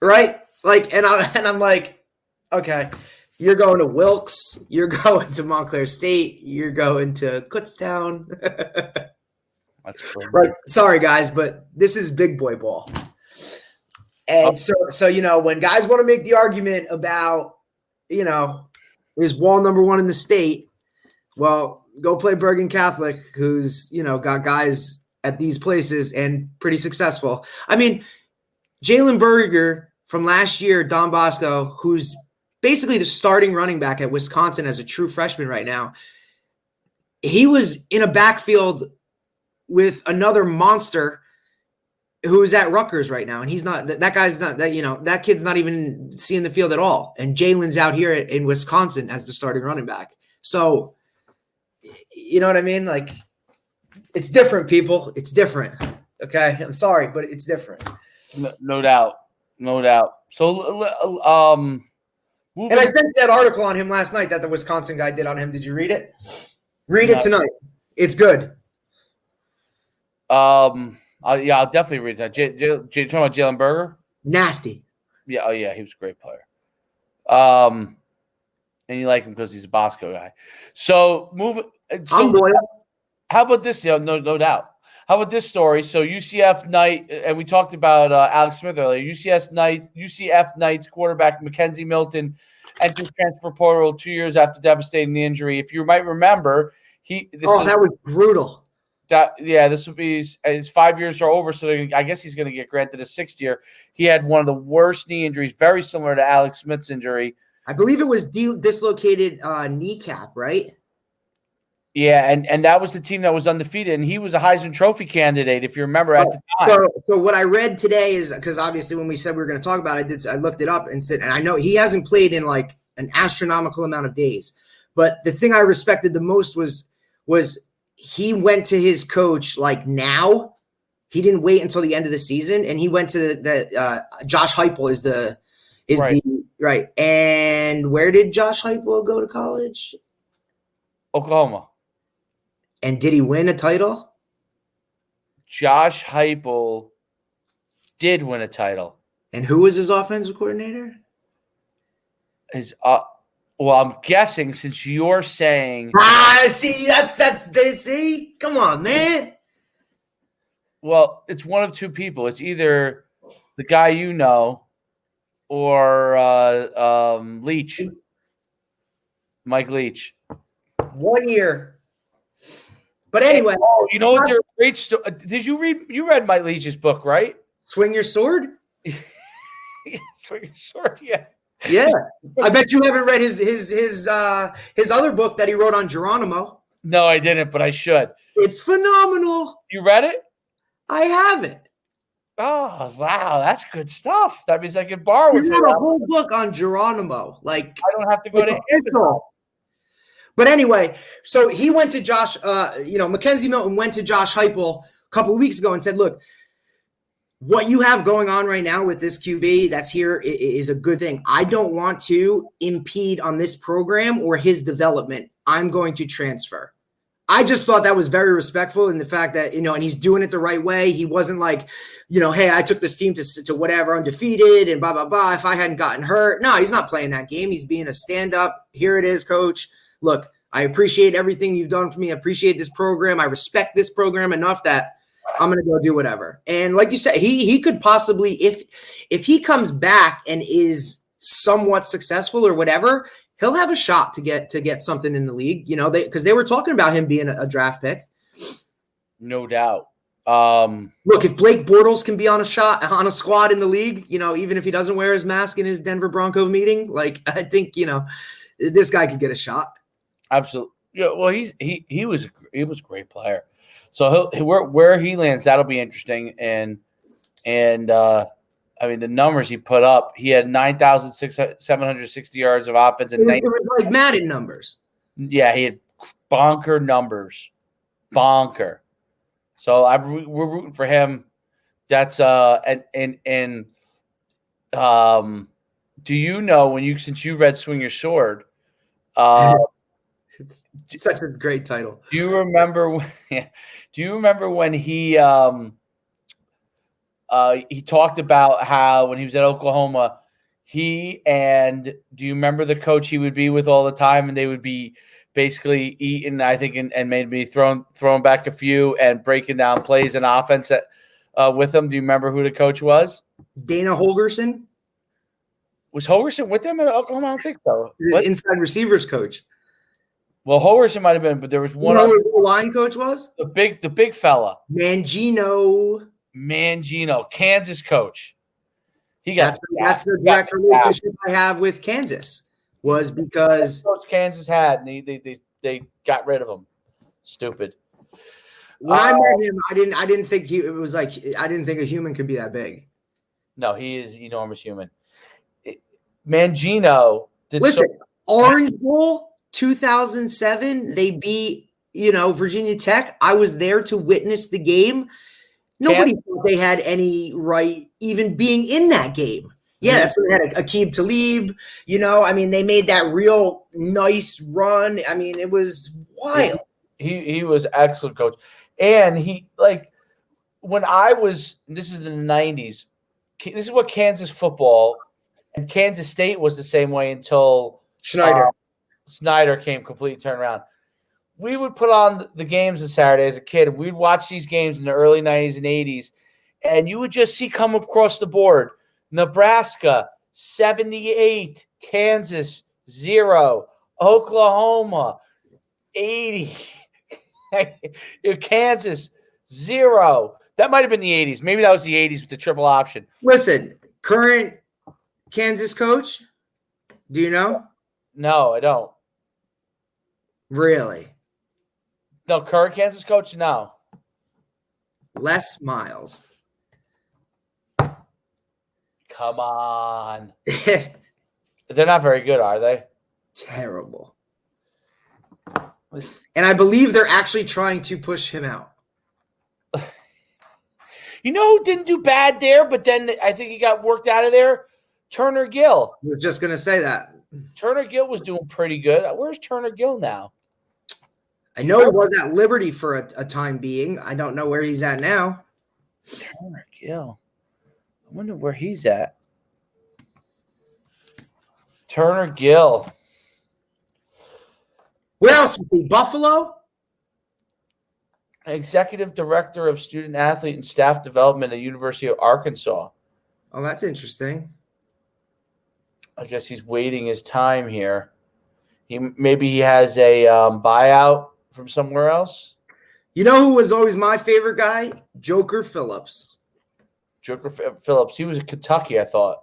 Right? And I'm like, okay. You're going to Wilkes. You're going to Montclair State. You're going to Kutztown. That's crazy. Right. Sorry, guys, but this is big boy ball. And so when guys want to make the argument about, is Wall number one in the state, well, go play Bergen Catholic, who's, got guys at these places and pretty successful. I mean, Jalen Berger from last year, Don Bosco, who's basically the starting running back at Wisconsin as a true freshman right now. He was in a backfield with another monster who is at Rutgers right now. And he's not, that guy's not, that kid's not even seeing the field at all. And Jalen's out here in Wisconsin as the starting running back. So, you know what I mean? Like, it's different, people. It's different. Okay. I'm sorry, but it's different. No doubt. So, and I sent that article on him last night that the Wisconsin guy did on him. Did you read it? Read it tonight. It's good. I'll definitely read that. Talking about Jalen Berger? Nasty. Yeah. Oh, yeah. He was a great player. And you like him because he's a Bosco guy. So I'm loyal. How about this? No doubt. How about this story? So UCF Knight, and we talked about Alex Smith earlier. UCF Knight's quarterback Mackenzie Milton entered transfer portal 2 years after devastating the injury. If you might remember, that was brutal. This will be his 5 years are over, so I guess he's going to get granted a 6th year. He had one of the worst knee injuries, very similar to Alex Smith's injury. I believe it was dislocated kneecap, right? Yeah, and that was the team that was undefeated, and he was a Heisman Trophy candidate, if you remember at the time. So what I read today is, because obviously when we said we were going to talk about it, I looked it up and said, and I know he hasn't played in like an astronomical amount of days, but the thing I respected the most was he went to his coach like now. He didn't wait until the end of the season, and he went to the Josh Heupel right. And where did Josh Heupel go to college? Oklahoma. And did he win a title? Josh Heupel did win a title. And who was his offensive coordinator? Well, I'm guessing since you're saying see, come on, man. Well, it's one of two people. It's either the guy you know or Leach. Mike Leach. 1 year. But anyway, you know what? Great story. Did you read? You read Mike Leach's book, right? Swing Your Sword. Swing Your Sword. Yeah. Yeah. I bet you haven't read his other book that he wrote on Geronimo. No, I didn't, but I should. It's phenomenal. You read it? I haven't. Oh wow, that's good stuff. That means I could borrow it. You wrote a whole book on Geronimo. Like I don't have to go to Amazon. But anyway, so he went to Josh, Mackenzie Milton went to Josh Heupel a couple of weeks ago and said, look, what you have going on right now with this QB that's here is a good thing. I don't want to impede on this program or his development. I'm going to transfer. I just thought that was very respectful in the fact that, and he's doing it the right way. He wasn't like, hey, I took this team to whatever, undefeated and blah, blah, blah. If I hadn't gotten hurt. No, he's not playing that game. He's being a stand-up. Here it is, coach. Look, I appreciate everything you've done for me. I appreciate this program. I respect this program enough that I'm going to go do whatever. And like you said, he could possibly, if he comes back and is somewhat successful or whatever, he'll have a shot to get something in the league, because they were talking about him being a draft pick. No doubt. Look, if Blake Bortles can be on a squad in the league, even if he doesn't wear his mask in his Denver Bronco meeting, like I think, this guy could get a shot. Absolutely. Yeah. Well, he was a great player. So where he lands, that'll be interesting. And I mean the numbers he put up. He had 9,760 yards of offense and it was like Madden numbers. Yeah, he had bonker numbers. Bonker. So we're rooting for him. That's do you know since you read Swing Your Sword? It's such a great title. Do you remember when he talked about how when he was at Oklahoma, do you remember the coach he would be with all the time, and they would be basically eating, I think, and maybe throwing back a few and breaking down plays and offense with him. Do you remember who the coach was? Dana Holgerson. Was Holgerson with them at Oklahoma? I don't think so. He was inside receivers coach. Well, Holgerson might have been, but there was one. You know who the line coach was? The big fella. Mangino, Kansas coach. That's the direct relationship I have with Kansas. Was because coach Kansas had, and they got rid of him. Stupid. When I met him, I didn't think I didn't think a human could be that big. No, he is enormous human. Mangino did. Listen, Orange Bowl 2007, they beat Virginia Tech. I was there to witness the game. Nobody thought they had any right even being in that game. Yeah, that's when they had Aqib Talib. They made that real nice run. I mean, it was wild. He was excellent coach. And he, when I was, this is in the 90s, this is what Kansas football, and Kansas State was the same way until Snyder came completely turned around. we would put on the games on Saturday as a kid, and we'd watch these games in the early 90s and 80s, and you would just see come across the board, Nebraska 78, Kansas 0, Oklahoma 80, Kansas 0. That might have been the 80s. Maybe that was the 80s with the triple option. Listen, current Kansas coach, do you know? No, I don't. Really? No, current Kansas coach? No. Les Miles. Come on. They're not very good, are they? Terrible. And I believe they're actually trying to push him out. You know who didn't do bad there, but then I think he got worked out of there? Turner Gill. I was just going to say that. Turner Gill was doing pretty good. Where's Turner Gill now? I know he was at Liberty for a time being. I don't know where he's at now. Turner Gill. I wonder where he's at. Turner Gill. Where else was he? Buffalo? Executive Director of Student Athlete and Staff Development at University of Arkansas. Oh, that's interesting. I guess he's waiting his time here. Maybe he has a buyout from somewhere else. You know who was always my favorite guy? Joker Phillips. Joker Phillips. He was in Kentucky, I thought.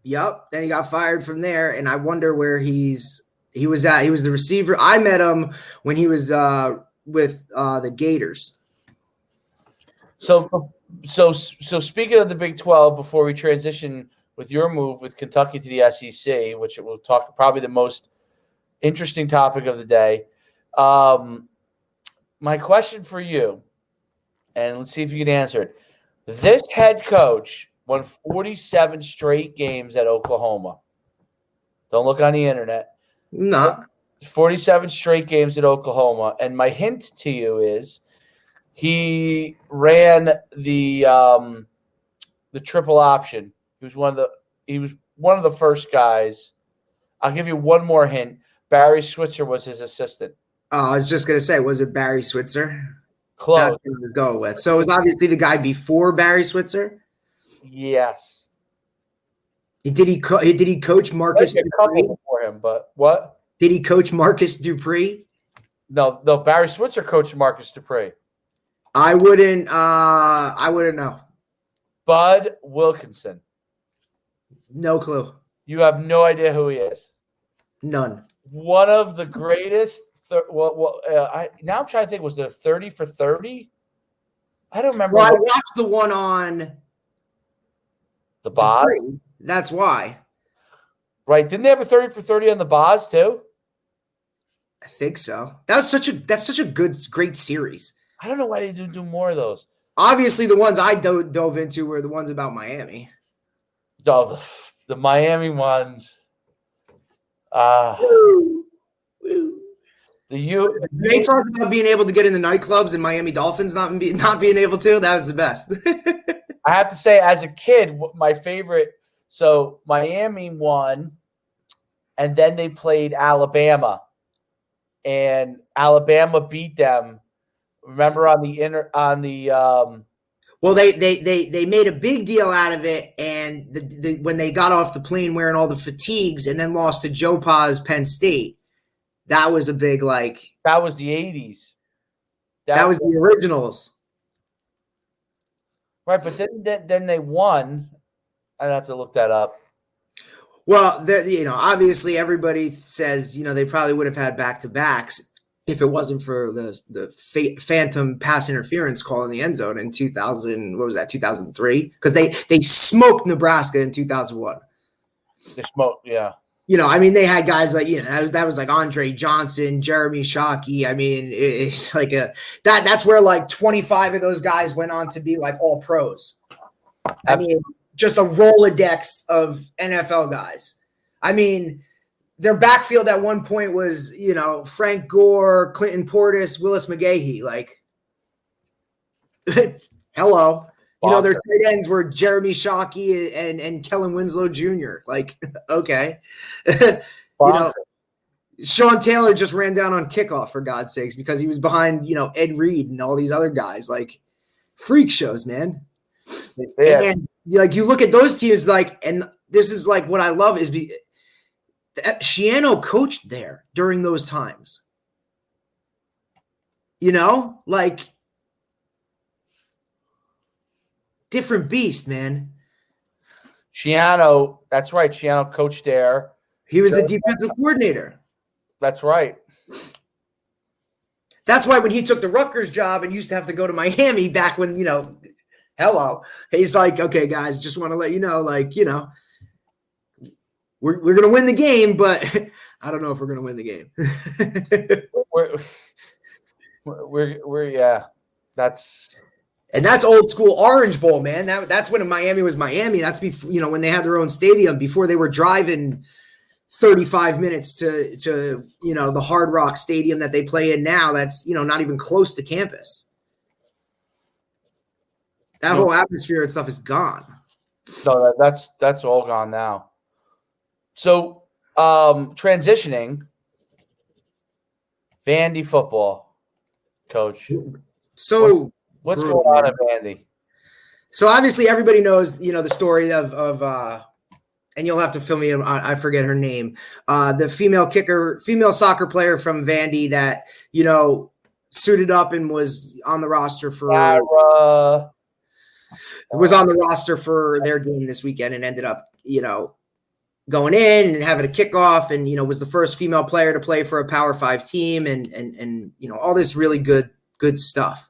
Yep. Then he got fired from there, and I wonder where he was at. He was the receiver. I met him when he was with the Gators. So speaking of the Big 12, before we transition with your move with Kentucky to the SEC, which we'll talk probably the most interesting topic of the day. My question for you, and let's see if you can answer it. This head coach won 47 straight games at Oklahoma. Don't look on the internet. No. 47 straight games at Oklahoma. And my hint to you is he ran the triple option. He was one of the first guys. I'll give you one more hint. Barry Switzer was his assistant. I was just going to say, was it Barry Switzer? Close. That's who he was going with. So it was obviously the guy before Barry Switzer? Yes. Did he coach Marcus Dupree? A couple before him, but what? Did he coach Marcus Dupree? No. Barry Switzer coached Marcus Dupree. I wouldn't know. Bud Wilkinson. No clue. You have no idea who he is. None. One of the greatest. Now I'm trying to think. Was there 30 for 30? I don't remember. Well, I watched the one on the Boz. That's why. Right? Didn't they have a 30 for 30 on the Boz too? I think so. That's such a great series. I don't know why they didn't do more of those. Obviously, the ones I dove into were the ones about Miami. Oh, the Miami ones. They talked about being able to get in the nightclubs and Miami Dolphins not being able to. That was the best. I have to say, as a kid, my favorite. So Miami won, and then they played Alabama, and Alabama beat them. Remember Well, they made a big deal out of it, and when they got off the plane wearing all the fatigues and then lost to Joe Pa's Penn State, that was a big That was the 80s. That was the originals, right? But then they won. I'd have to look that up. Well, obviously everybody says they probably would have had back-to-backs if it wasn't for the phantom pass interference call in the end zone in 2000. What was that? 2003? Because they smoked Nebraska in 2001. They smoked, yeah. They had guys like that was like Andre Johnson, Jeremy Shockey. It's like that's where like 25 of those guys went on to be like all pros. Just a Rolodex of NFL guys. Their backfield at one point was, Frank Gore, Clinton Portis, Willis McGahee. Like, hello. Their tight ends were Jeremy Shockey and Kellen Winslow Jr. Like, okay. Sean Taylor just ran down on kickoff, for God's sakes, because he was behind, Ed Reed and all these other guys. Like, freak shows, man. Yeah. And like, you look at those teams, like, and this is like what I love is Schiano coached there during those times. Like, different beast, man. Schiano, that's right. Schiano coached there. He was the defensive coordinator. That's right. That's why when he took the Rutgers job and used to have to go to Miami back when, hello, he's like, okay, guys, just want to let you know, like, we're going to win the game, but I don't know if we're going to win the game. Yeah, that's old school Orange Bowl, man. That's when Miami was Miami. That's before, when they had their own stadium, before they were driving 35 minutes to the Hard Rock Stadium that they play in now. That's, not even close to campus. That whole atmosphere and stuff is gone. No, that's all gone now. So, transitioning, Vandy football coach. So what's going on at Vandy? So obviously everybody knows, the story of and you'll have to fill me in. I forget her name. The female soccer player from Vandy that, suited up and was on the roster for their game this weekend and ended up, going in and having a kickoff and, was the first female player to play for a Power 5 team and all this really good stuff.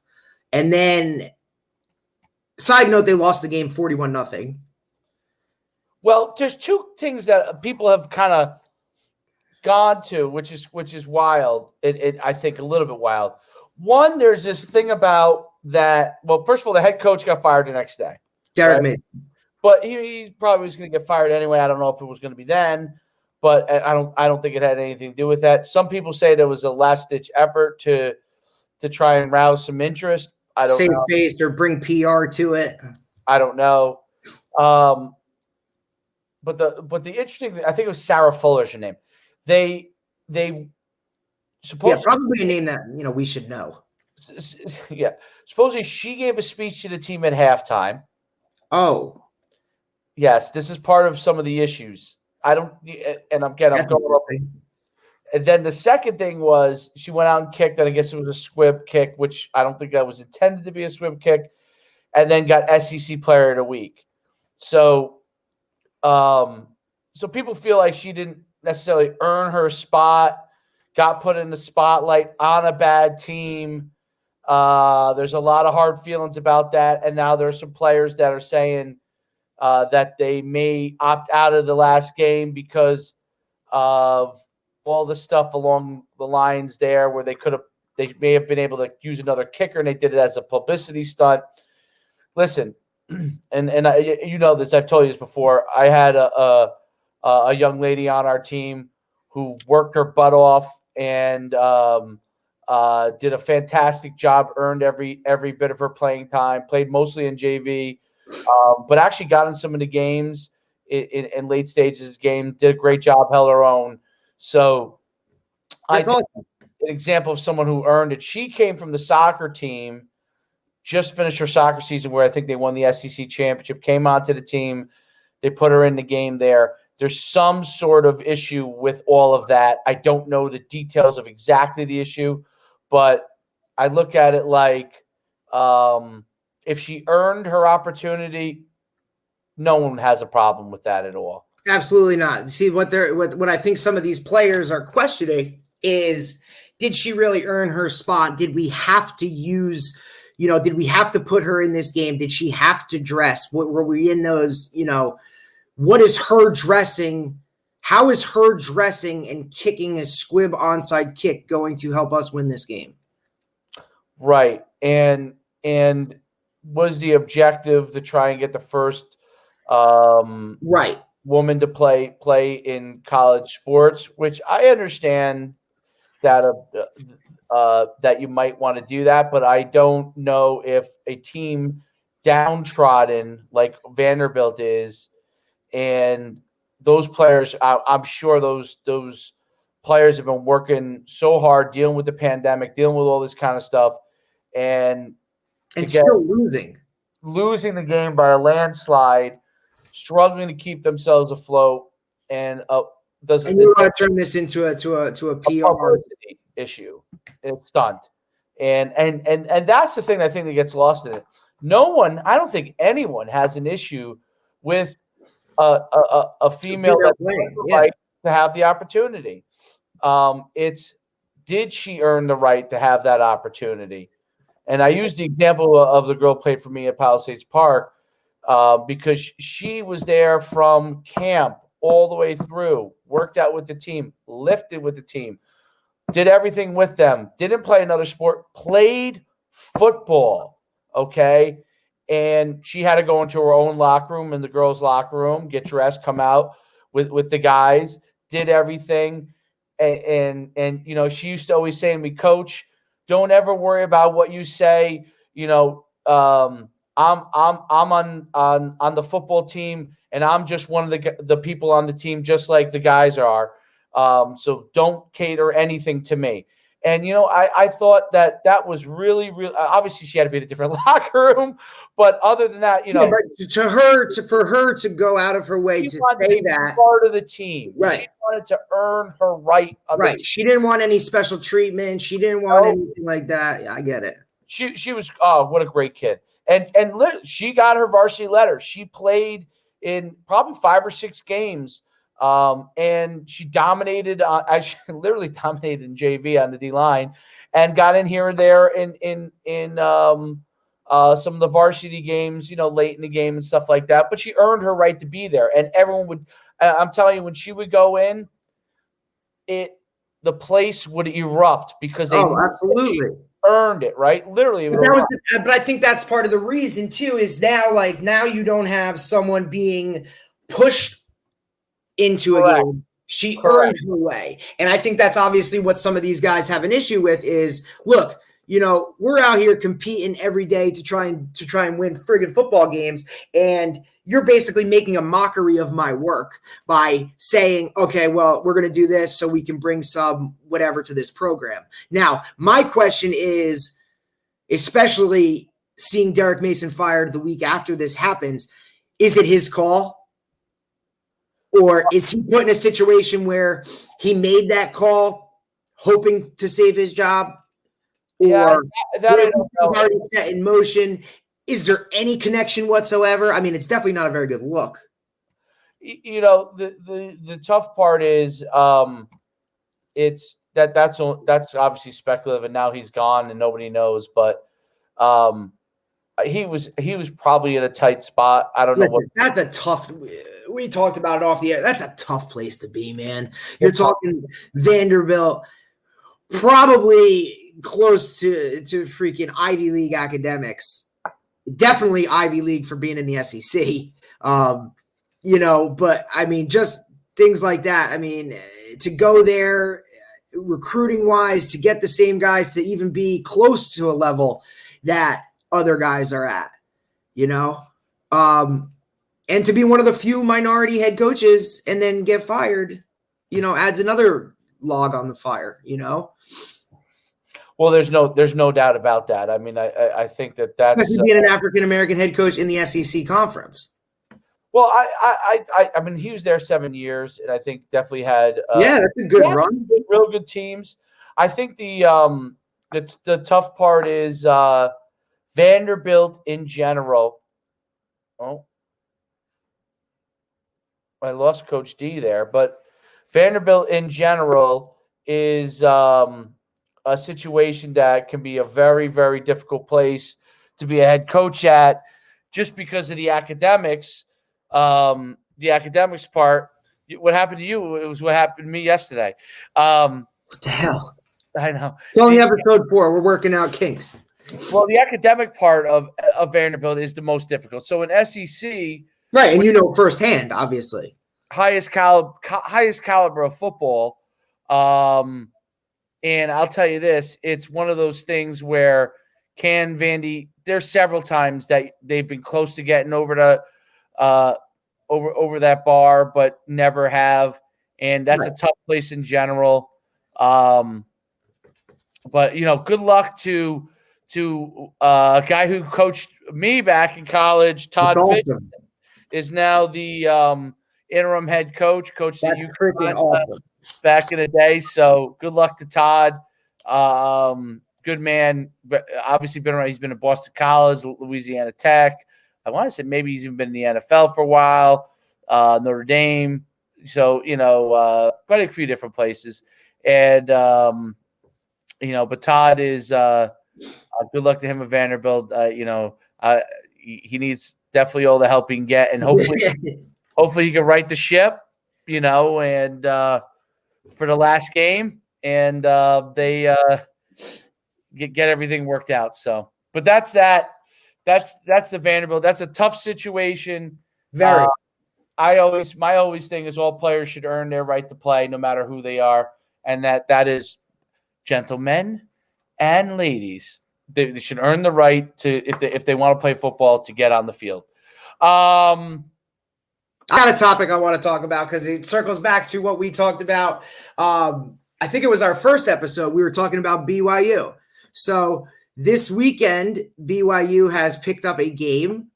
And then side note, they lost the game 41-0. Well, there's two things that people have kind of gone to, which is wild. I think a little bit wild. One, there's this thing about that. Well, first of all, the head coach got fired the next day. Derek Mason. But he probably was going to get fired anyway. I don't know if it was going to be then, but I don't think it had anything to do with that. Some people say there was a last-ditch effort to try and rouse some interest. I don't know. Save face or bring PR to it. I don't know. But the interesting thing, I think it was Sarah Fuller's her name. They supposedly probably a name that we should know. Yeah, supposedly she gave a speech to the team at halftime. Oh, yes, this is part of some of the issues. I'm going up. And then the second thing was she went out and kicked, and I guess it was a squib kick, which I don't think that was intended to be a squib kick, and then got SEC Player of the Week. So people feel like she didn't necessarily earn her spot, got put in the spotlight on a bad team. There's a lot of hard feelings about that, and now there's some players that are saying that they may opt out of the last game because of all the stuff along the lines there where they may have been able to use another kicker and they did it as a publicity stunt. Listen, and this, I've told you this before. I had a young lady on our team who worked her butt off and did a fantastic job, earned every bit of her playing time, played mostly in JV, but actually got in some of the games in late stages of the game, did a great job, held her own. So I think an example of someone who earned it. She came from the soccer team, just finished her soccer season where I think they won the SEC championship, came onto the team. They put her in the game there. There's some sort of issue with all of that. I don't know the details of exactly the issue, but I look at it like if she earned her opportunity, no one has a problem with that at all. Absolutely not. See, what I think some of these players are questioning is, did she really earn her spot? Did we have to use, did we have to put her in this game? Did she have to dress? Were we in those, what is her dressing? How is her dressing and kicking a squib onside kick going to help us win this game? Right. And was the objective to try and get the first right woman to play in college sports, which I understand that that you might want to do that, but I don't know if a team downtrodden like Vanderbilt is, and those players, I'm sure those players have been working so hard, dealing with the pandemic, dealing with all this kind of stuff, and still losing the game by a landslide, struggling to keep themselves afloat, and you want to turn this into a PR publicity issue. It's stunt, and that's the thing I think that gets lost in it. I don't think anyone has an issue with a female that's right to have the opportunity. It's, did she earn the right to have that opportunity? And I use the example of the girl played for me at Palisades Park because she was there from camp all the way through, worked out with the team, lifted with the team, did everything with them, didn't play another sport, played football, okay? And she had to go into her own locker room, in the girls' locker room, get dressed, come out with the guys, did everything. And you know, she used to always say to me, Coach, don't ever worry about what you say. You know, I'm on the football team, and I'm just one of the people on the team, just like the guys are. So don't cater anything to me. And, you know, I thought that was really, really, obviously she had to be in a different locker room, but other than that, you know, for her to go out of her way to say that, part of the team, right? She wanted to earn her right. Right. She didn't want any special treatment. She didn't want anything like that. I get it. She was, what a great kid. And she got her varsity letter. She played in probably 5 or 6 games. And she dominated, literally dominated in JV on the D line, and got in here and there in some of the varsity games, you know, late in the game and stuff like that. But she earned her right to be there, and everyone would. I'm telling you, when she would go in, the place would erupt because they absolutely earned it, right? Literally. But I think that's part of the reason too. Is now you don't have someone being pushed into a game. She earned her way. And I think that's obviously what some of these guys have an issue with is, look, you know, we're out here competing every day to try and win friggin' football games. And you're basically making a mockery of my work by saying, okay, well, we're going to do this so we can bring some whatever to this program. Now, my question is, especially seeing Derek Mason fired the week after this happens, is it his call? Or is he put in a situation where he made that call hoping to save his job? Or that I don't know. Already set in motion? Is there any connection whatsoever? I mean, it's definitely not a very good look. You know, the tough part is it's that's obviously speculative, and now he's gone and nobody knows. But he was probably in a tight spot. I don't know what. That's a tough. We talked about it off the air. That's a tough place to be, man. You're talking Vanderbilt, probably close to freaking Ivy League academics. Definitely Ivy League for being in the SEC. You know, but I mean, just things like that. I mean, to go there recruiting wise, to get the same guys to even be close to a level that other guys are at, you know, and to be one of the few minority head coaches and then get fired, you know, adds another log on the fire, you know? Well, there's no doubt about that. I mean, I think that's being an African-American head coach in the SEC conference. Well, I mean, he was there 7 years, and I think definitely had that's a good run, real good teams. I think the tough part is Vanderbilt in general. Oh, I lost Coach D there, but Vanderbilt in general is a situation that can be a very, very difficult place to be a head coach at, just because of the academics. The academics part. What happened to you? It was what happened to me yesterday. What the hell? I know. It's only episode 4. We're working out kinks. Well, the academic part of Vanderbilt is the most difficult. So in SEC, right, and you know firsthand, obviously, highest caliber of football. And I'll tell you this: it's one of those things where Vandy. There's several times that they've been close to getting over to over that bar, but never have. And that's a tough place in general. But good luck to a guy who coached me back in college. Todd Fish is now the interim head coach. Coached at UConn awesome. back in the day. So good luck to Todd. Good man. Obviously been around. He's been at Boston College, Louisiana Tech. I want to say maybe he's even been in the NFL for a while. Notre Dame. So quite a few different places. And but Todd is good luck to him at Vanderbilt. He needs definitely all the help he can get, and hopefully he can right the ship. And for the last game, and they get everything worked out. So, but that's that. That's the Vanderbilt. That's a tough situation. Very. My always thing is all players should earn their right to play, no matter who they are, and that is gentlemen and ladies. They should earn the right to if they want to play football to get on the field. I got a topic I want to talk about because it circles back to what we talked about. I think it was our first episode. We were talking about BYU. So this weekend, BYU has picked up a game.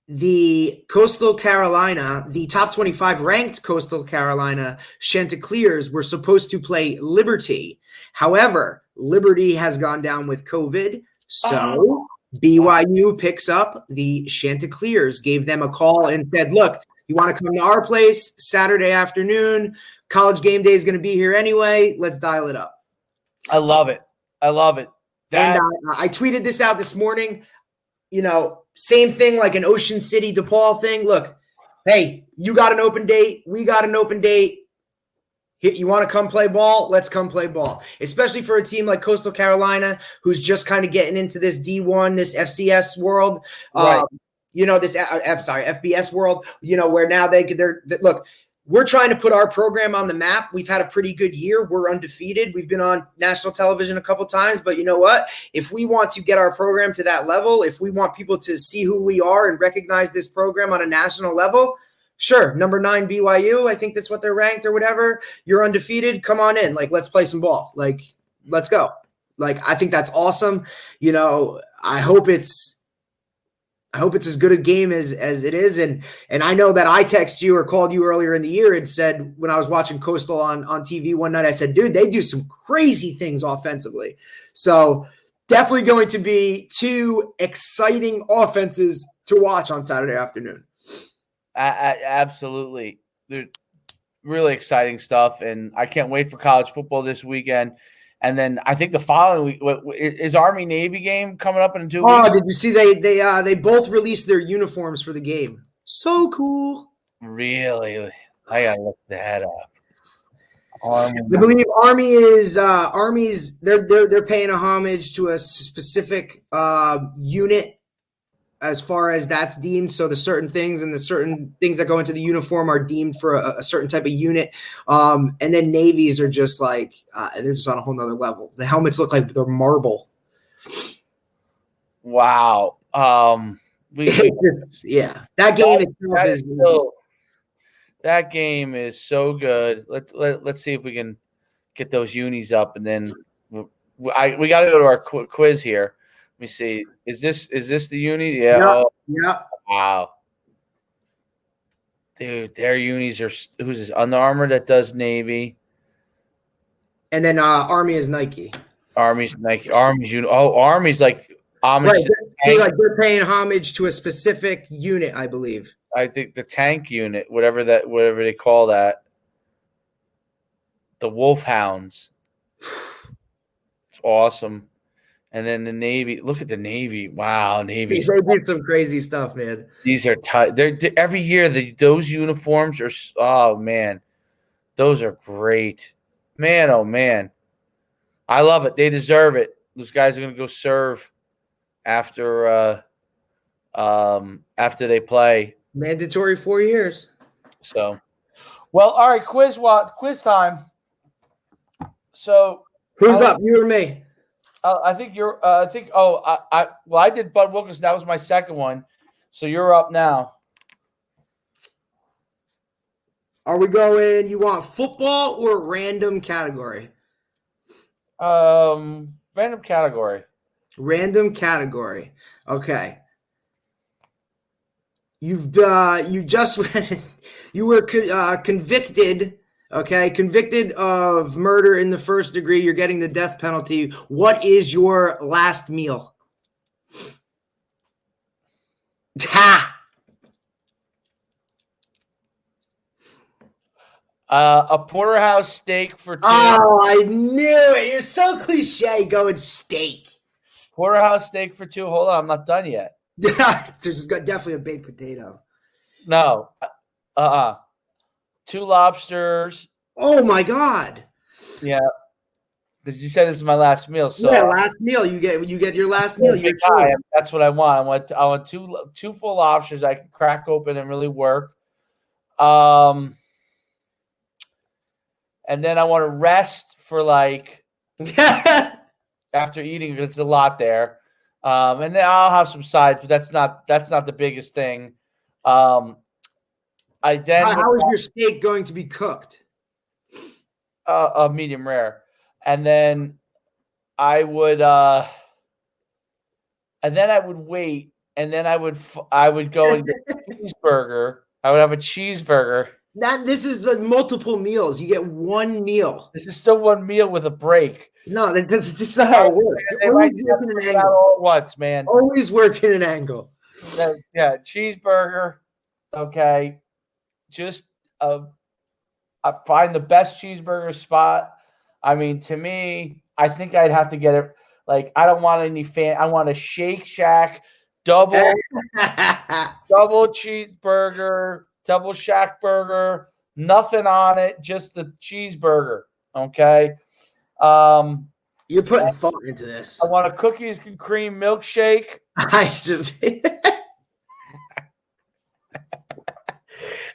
The Coastal Carolina, the top 25 ranked Coastal Carolina Chanticleers were supposed to play Liberty. However, Liberty has gone down with COVID. So BYU picks up the Chanticleers, gave them a call and said, look, you want to come to our place Saturday afternoon? College game day is going to be here anyway. Let's dial it up. I love it. And I tweeted this out this morning. Same thing like an Ocean City DePaul thing. Look, hey, you got an open date. We got an open date. You want to come play ball? Let's come play ball. Especially for a team like Coastal Carolina, who's just kind of getting into this D1, this FCS world. Right. FBS world, where now they're look, we're trying to put our program on the map. We've had a pretty good year. We're undefeated. We've been on national television a couple times, but you know what? If we want to get our program to that level, if we want people to see who we are and recognize this program on a national level, sure. Number 9 BYU. I think that's what they're ranked or whatever. You're undefeated. Come on in. Like, let's play some ball. Like, let's go. Like, I think that's awesome. I hope it's as good a game as it is. And I know that I texted you or called you earlier in the year and said, when I was watching Coastal on TV one night, I said, dude, they do some crazy things offensively. So definitely going to be 2 exciting offenses to watch on Saturday afternoon. Absolutely. They're really exciting stuff. And I can't wait for college football this weekend. And then I think the following week is Army-Navy game coming up in 2 weeks. Oh, did you see they both released their uniforms for the game? So cool. Really? I gotta look that up. I believe Army's they're paying a homage to a specific unit as far as that's deemed. So the certain things that go into the uniform are deemed for a certain type of unit. And then Navies are just like, they're just on a whole nother level. The helmets look like they're marble. Wow. Yeah. That game that game is so good. Let's see if we can get those unis up, and then we got to go to our quiz here. Let me see. Is this the uni? Yeah. Yeah. Wow. Dude, their unis are – who's this? Under Armour that does Navy. And then Army is Nike. Army's Nike. Army's uni. Oh, Army's like homage. Right. They're paying homage to a specific unit, I believe. I think the tank unit, whatever they call that. The Wolfhounds. It's awesome. And then the Navy. Look at the Navy. Wow, Navy. They do some crazy stuff, man. These are tight. They're every year. Those uniforms are. Oh man, those are great. Man, oh man, I love it. They deserve it. Those guys are gonna go serve after they play. Mandatory 4 years. So, well, all right. Quiz time. So, who's up? You or me? I think you're. I did Bud Wilkins. That was my second one. So you're up now. Are we going? You want football or random category? Random category. Random category. Okay. You just you were convicted. Okay, convicted of murder in the first degree. You're getting the death penalty. What is your last meal? Ha! A porterhouse steak for 2. Oh, I knew it. You're so cliche going steak. Porterhouse steak for 2. Hold on, I'm not done yet. There's definitely a baked potato. No. 2 lobsters. Oh my God. Yeah. Because you said this is my last meal. So yeah, last meal. You get your last meal. You're that's what I want. I want two full lobsters I can crack open and really work. And then I want to rest for like after eating because it's a lot there. And then I'll have some sides, but that's not the biggest thing. How is your steak going to be cooked? A medium rare. And then I would wait, and then I would go and get a cheeseburger. I would have a cheeseburger. This is the multiple meals. You get one meal. This is still one meal with a break. No, this is not how it works. They might work it out all at once, man. Always work in an angle. Yeah, cheeseburger. Okay, just I find the best cheeseburger spot. I mean, to me, I think I'd have to get it. Like, I don't want any I want a Shake Shack double cheeseburger, double Shack burger, nothing on it, just the cheeseburger. Okay. You're putting thought into this. I want a cookies and cream milkshake.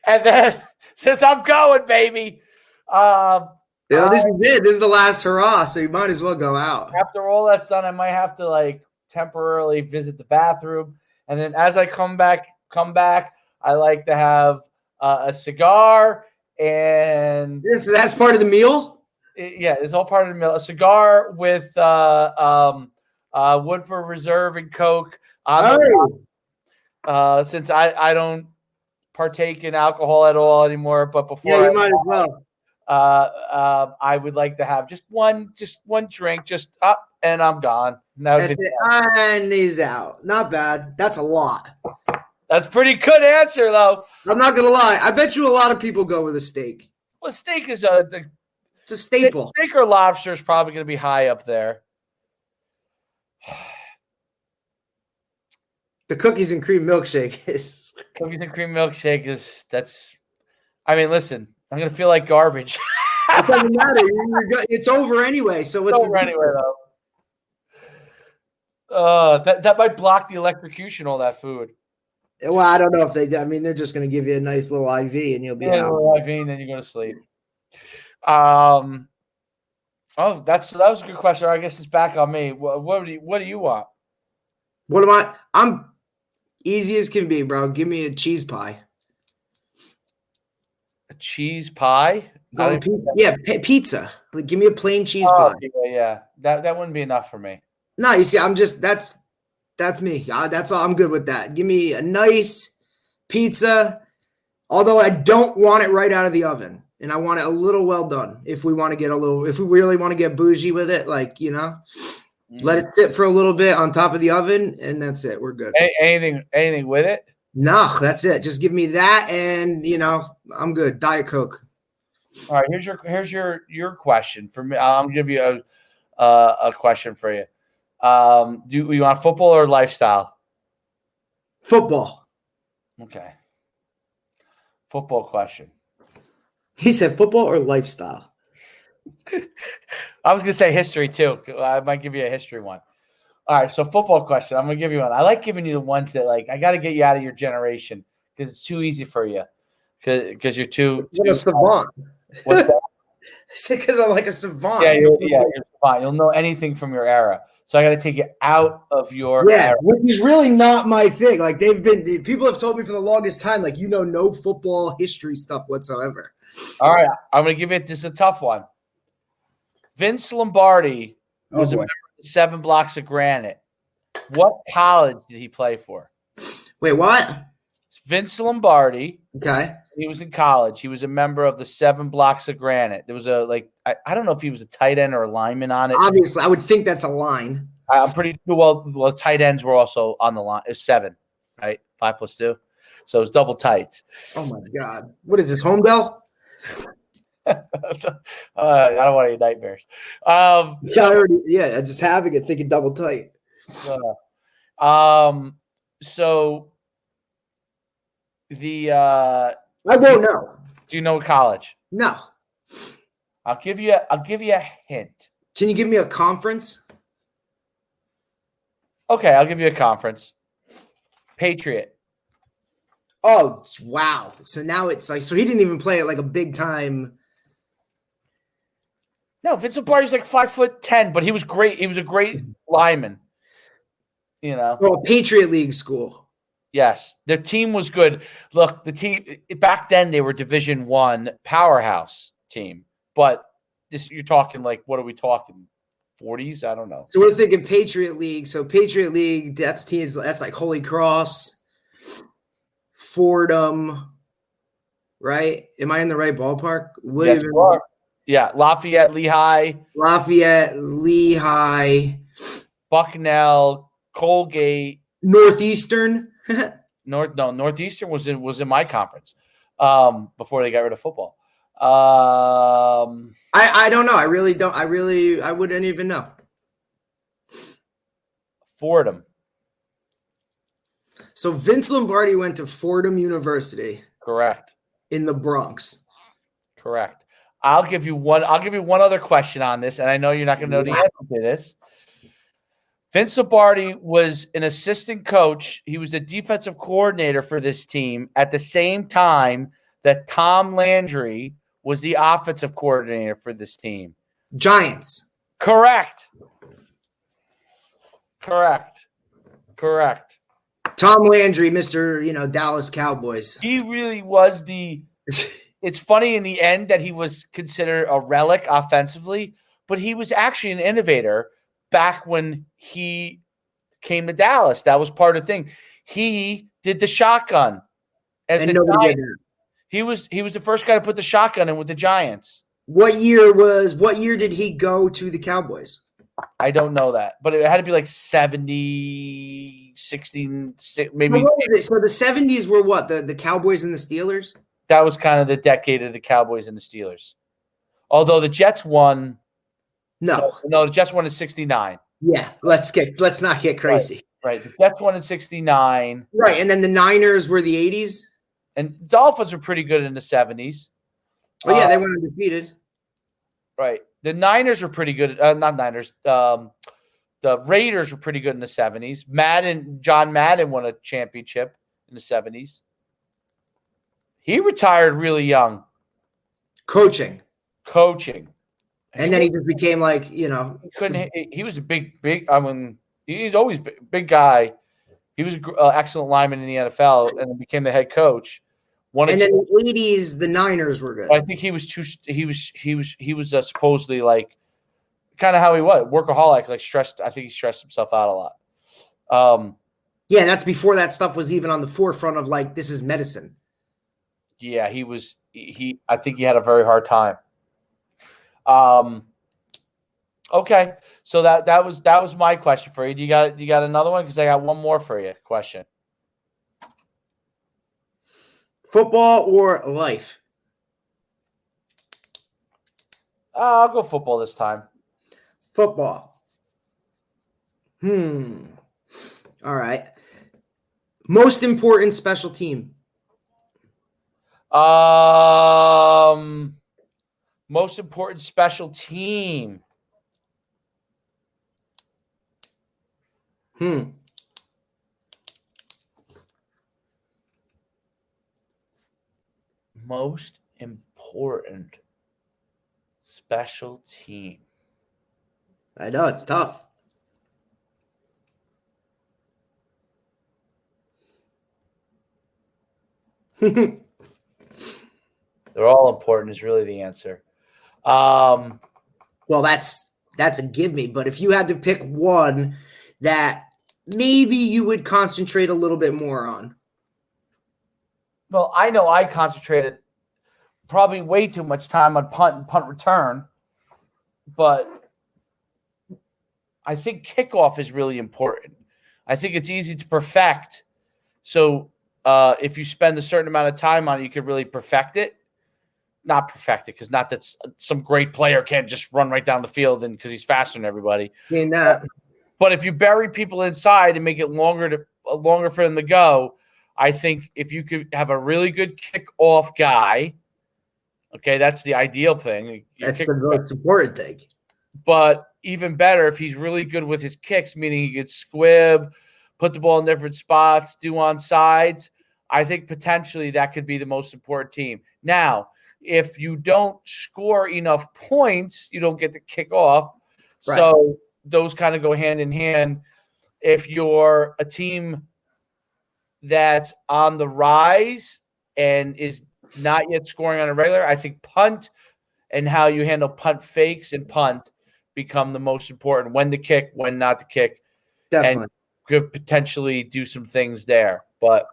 And then, since I'm going, baby. This is it. This is the last hurrah, so you might as well go out. After all that's done, I might have to like temporarily visit the bathroom, and then as I come back, I like to have a cigar, and that's part of the meal. It's all part of the meal. A cigar with Woodford Reserve and Coke. Since I don't partake in alcohol at all anymore, but before you might as well. I would like to have just one drink, just up, and I'm gone. And he's out. Not bad. That's a lot. That's pretty good answer, though. I'm not gonna lie. I bet you a lot of people go with a steak. Well, steak is it's a staple. Steak or lobster is probably going to be high up there. The cookies and cream milkshake is. Cookies and cream milkshake is that's. I mean, listen. I'm gonna feel like garbage. It doesn't matter. It's over anyway. So it's over anyway, though. That might block the electrocution. All that food. Well, I don't know if they. I mean, they're just gonna give you a nice little IV and you'll be out. A little IV and then you go to sleep. Oh, that was a good question. I guess it's back on me. What do you want? What am I? I'm easy as can be, bro. Give me a cheese pie. Cheese pie? Pizza. Like, give me a plain cheese pie. Yeah. That wouldn't be enough for me. No, you see, I'm just that's me. That's all. I'm good with that. Give me a nice pizza, although I don't want it right out of the oven, and I want it a little well done. If we really want to get bougie with it, let it sit for a little bit on top of the oven, and that's it. We're good. Anything with it? No, that's it. Just give me that, and I'm good. Diet Coke. All right, here's your question for me. I'll give you a question for you. Do you want football or lifestyle? Football. Okay. Football question. He said football or lifestyle. I was gonna say history too. I might give you a history one. All right, so football question. I'm going to give you one. I like giving you the ones that, I got to get you out of your generation because it's too easy for you because you're too a savant. What's that? Because I'm like a savant. Yeah, you're a savant. You'll know anything from your era. So I got to take you out of your era. Which is really not my thing. People have told me for the longest time, no football history stuff whatsoever. All right, I'm going to give it. This is a tough one. Vince Lombardi was a member of the 7 Blocks of Granite. What college did he play for? Wait, what? Vince Lombardi. Okay. He was in college. He was a member of the 7 Blocks of Granite. There was I don't know if he was a tight end or a lineman on it. Obviously, I would think that's a line. I'm pretty well. Tight ends were also on the line. It's 7, right? 5 + 2, so it's double tights. Oh my God! What is this, home bell? I don't want any nightmares. Just having it, thinking double tight. So the I won't know. Do you know college? No. I'll give you a hint. Can you give me a conference? Okay, I'll give you a conference. Patriot. Oh, wow. So now it's like, so he didn't even play at like a big time. No, Vince Lombardi's like 5'10", but he was great. He was a great lineman. You know. Oh, a Patriot League school. Yes, their team was good. Look, the team back then they were Division I powerhouse team, but you're talking like, what are we talking? 40s? I don't know. So we're thinking Patriot League. So Patriot League, that's teams. That's like Holy Cross, Fordham, right? Am I in the right ballpark? Yes, you are. Yeah, Lafayette, Lehigh, Bucknell, Colgate, Northeastern. Northeastern was in my conference before they got rid of football. I don't know. I really don't. I wouldn't even know. Fordham. So Vince Lombardi went to Fordham University. Correct. In the Bronx. Correct. I'll give you one other question on this, and I know you're not going to know the answer to this. Vince Lombardi was an assistant coach. He was the defensive coordinator for this team at the same time that Tom Landry was the offensive coordinator for this team. Giants. Correct. Tom Landry, Mr. Dallas Cowboys. He really was it's funny in the end that he was considered a relic offensively, but he was actually an innovator back when he came to Dallas. That was part of the thing. He did the shotgun. And nobody did that. He was the first guy to put the shotgun in with the Giants. What year did he go to the Cowboys? I don't know that, but it had to be like 70, 16, maybe. So the 70s were what? The Cowboys and the Steelers? That was kind of the decade of the Cowboys and the Steelers. Although the Jets won. No, the Jets won in 69. Yeah, let's not get crazy. Right. The Jets won in 69. Right, and then the Niners were the 80s. And the Dolphins were pretty good in the 70s. Oh, yeah, they went undefeated. Right. The Niners were pretty good. Not Niners. The Raiders were pretty good in the 70s. John Madden won a championship in the 70s. He retired really young. Coaching. And then he just became like, He couldn't. He was a big. I mean, he's always a big guy. He was an excellent lineman in the NFL, and then became the head coach. And then in the 80s, the Niners were good. I think he was supposedly like kind of how he was, workaholic, like stressed. I think he stressed himself out a lot. Yeah, and that's before that stuff was even on the forefront of like, this is medicine. Yeah, he was. I think he had a very hard time. Okay, so that was my question for you. Do you got another one? Because I got one more for you. Question. Football or life? I'll go football this time. Football. All right. Most important special team. Most important special team. Most important special team. I know, it's tough. They're all important is really the answer. Well, that's a give me. But if you had to pick one that maybe you would concentrate a little bit more on. Well, I know I concentrated probably way too much time on punt and punt return, but I think kickoff is really important. I think it's easy to perfect. So if you spend a certain amount of time on it, you could really perfect it. Not perfect it, because not that some great player can't just run right down the field and because he's faster than everybody. But if you bury people inside and make it longer for them to go, I think if you could have a really good kickoff guy, okay, that's the ideal thing. That's the most important thing. But even better if he's really good with his kicks, meaning he could squib, put the ball in different spots, do on sides. I think potentially that could be the most important team. Now, if you don't score enough points, you don't get to kick off. Right. So those kind of go hand in hand. If you're a team that's on the rise and is not yet scoring on a regular, I think punt and how you handle punt fakes and punt become the most important. When to kick, when not to kick. Definitely. And could potentially do some things there. But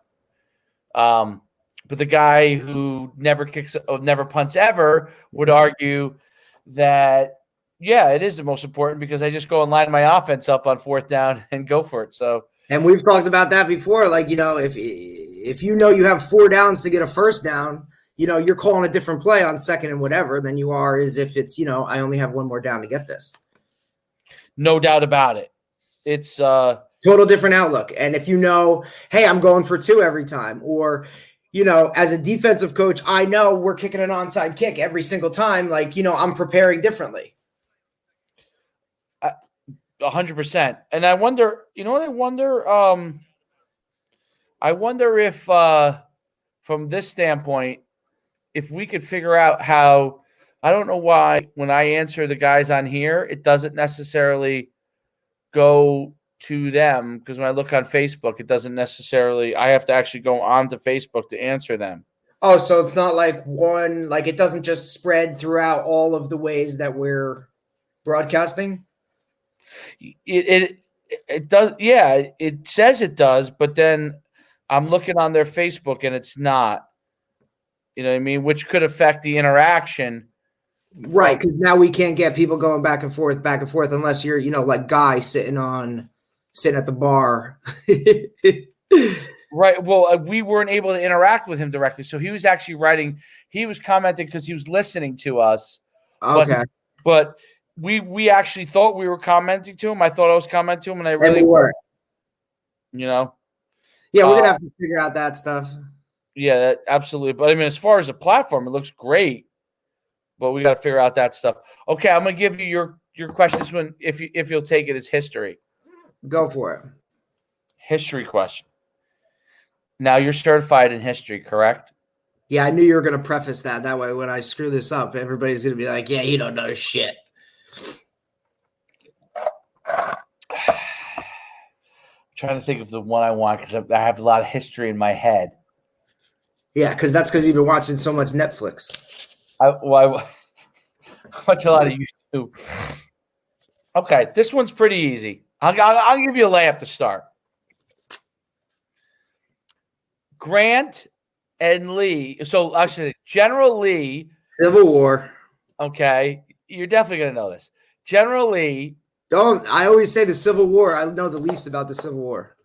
the guy who never punts ever would argue that, yeah, it is the most important because I just go and line my offense up on fourth down and go for it. So, and we've talked about that before. Like, if you have 4 downs to get a first down, you're calling a different play on second and whatever than you are as if it's, I only have 1 more down to get this. No doubt about it. It's total different outlook. And if hey, I'm going for 2 every time, or, as a defensive coach, I know we're kicking an onside kick every single time. Like, I'm preparing differently. 100%. And I wonder, I wonder if from this standpoint, if we could figure out how, I don't know why when I answer the guys on here, it doesn't necessarily go to them, because when I look on Facebook, it doesn't necessarily, I have to actually go onto Facebook to answer them. Oh, so it's not like it doesn't just spread throughout all of the ways that we're broadcasting? It does. Yeah, it says it does, but then I'm looking on their Facebook and it's not. You know what I mean? Which could affect the interaction. Right, because now we can't get people going back and forth, unless you're, like Guy sitting at the bar. Right. Well, we weren't able to interact with him directly. So he was actually writing, he was commenting because he was listening to us. Okay. But we actually thought we were commenting to him. I thought I was commenting to him, and I really weren't. Yeah, we're going to have to figure out that stuff. Yeah, absolutely. But I mean, as far as the platform, it looks great. But we got to figure out that stuff. Okay, I'm going to give you your questions when if you'll take it as history. Go for it. History question. Now you're certified in history, correct? Yeah, I knew you were going to preface that. That way, when I screw this up, everybody's going to be like, "Yeah, you don't know shit." I'm trying to think of the one I want because I have a lot of history in my head. Yeah, that's because you've been watching so much Netflix. I watch a lot of YouTube. Okay, this one's pretty easy. I'll give you a layup to start. Grant and Lee. So actually, General Lee. Civil War. Okay, you're definitely gonna know this. General Lee. I always say the Civil War. I know the least about the Civil War.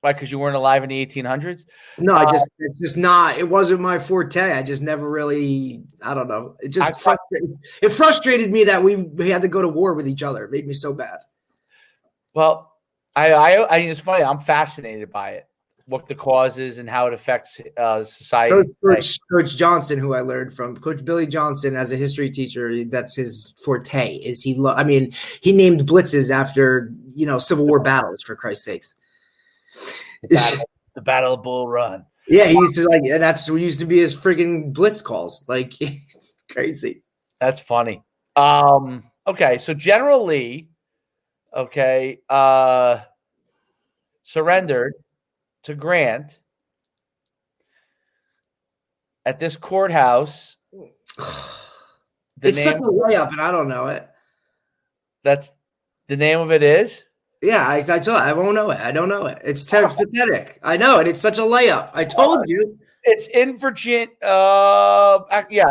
Why? Because you weren't alive in the 1800s? No, it's just not. It wasn't my forte. I just never really. I don't know. It just frustrated me that we had to go to war with each other. It made me so bad. Well, I it's funny. I'm fascinated by it. What the cause is and how it affects society. Coach Johnson, who I learned from, Coach Billy Johnson, as a history teacher, that's his forte. Is he named blitzes after Civil War battles, for Christ's sakes. The Battle of Bull Run. Yeah, he used to that's what used to be his friggin' blitz calls. Like, it's crazy. That's funny. Okay, so General Lee, surrendered to Grant at this courthouse. It's such a layup, and I don't know it. That's the name of it is? Yeah, I told you, I won't know it. I don't know it. It's pathetic. I know it. It's such a layup. I told you. It's in Virginia. Yeah.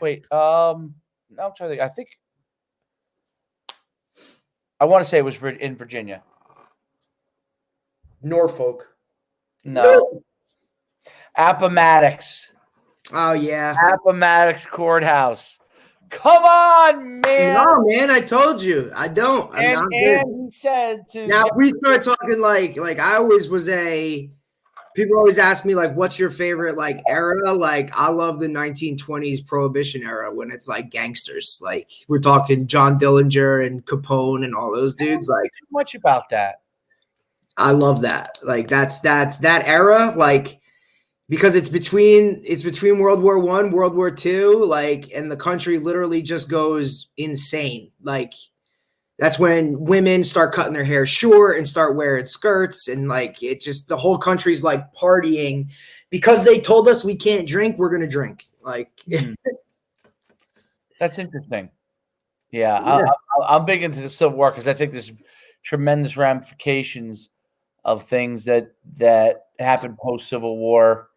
Wait. I'm trying to think. I think I want to say it was in Virginia. Norfolk. No. Appomattox. Oh yeah. Appomattox Courthouse. Come on, man. No, man, I told you. I don't. I'm not good. And he said to now we start talking like I always was people always ask me like what's your favorite like era? Like I love the 1920s prohibition era when it's like gangsters. Like we're talking John Dillinger and Capone and all those dudes. Like too much about that. I love that. Like that's that era, like because it's between World War I, World War II, like, and the country literally just goes insane. Like that's when women start cutting their hair short and start wearing skirts, and like it just the whole country's like partying because they told us we can't drink, we're gonna drink. Like that's interesting. Yeah. I'm big into the Civil War because I think there's tremendous ramifications of things that happened post Civil War.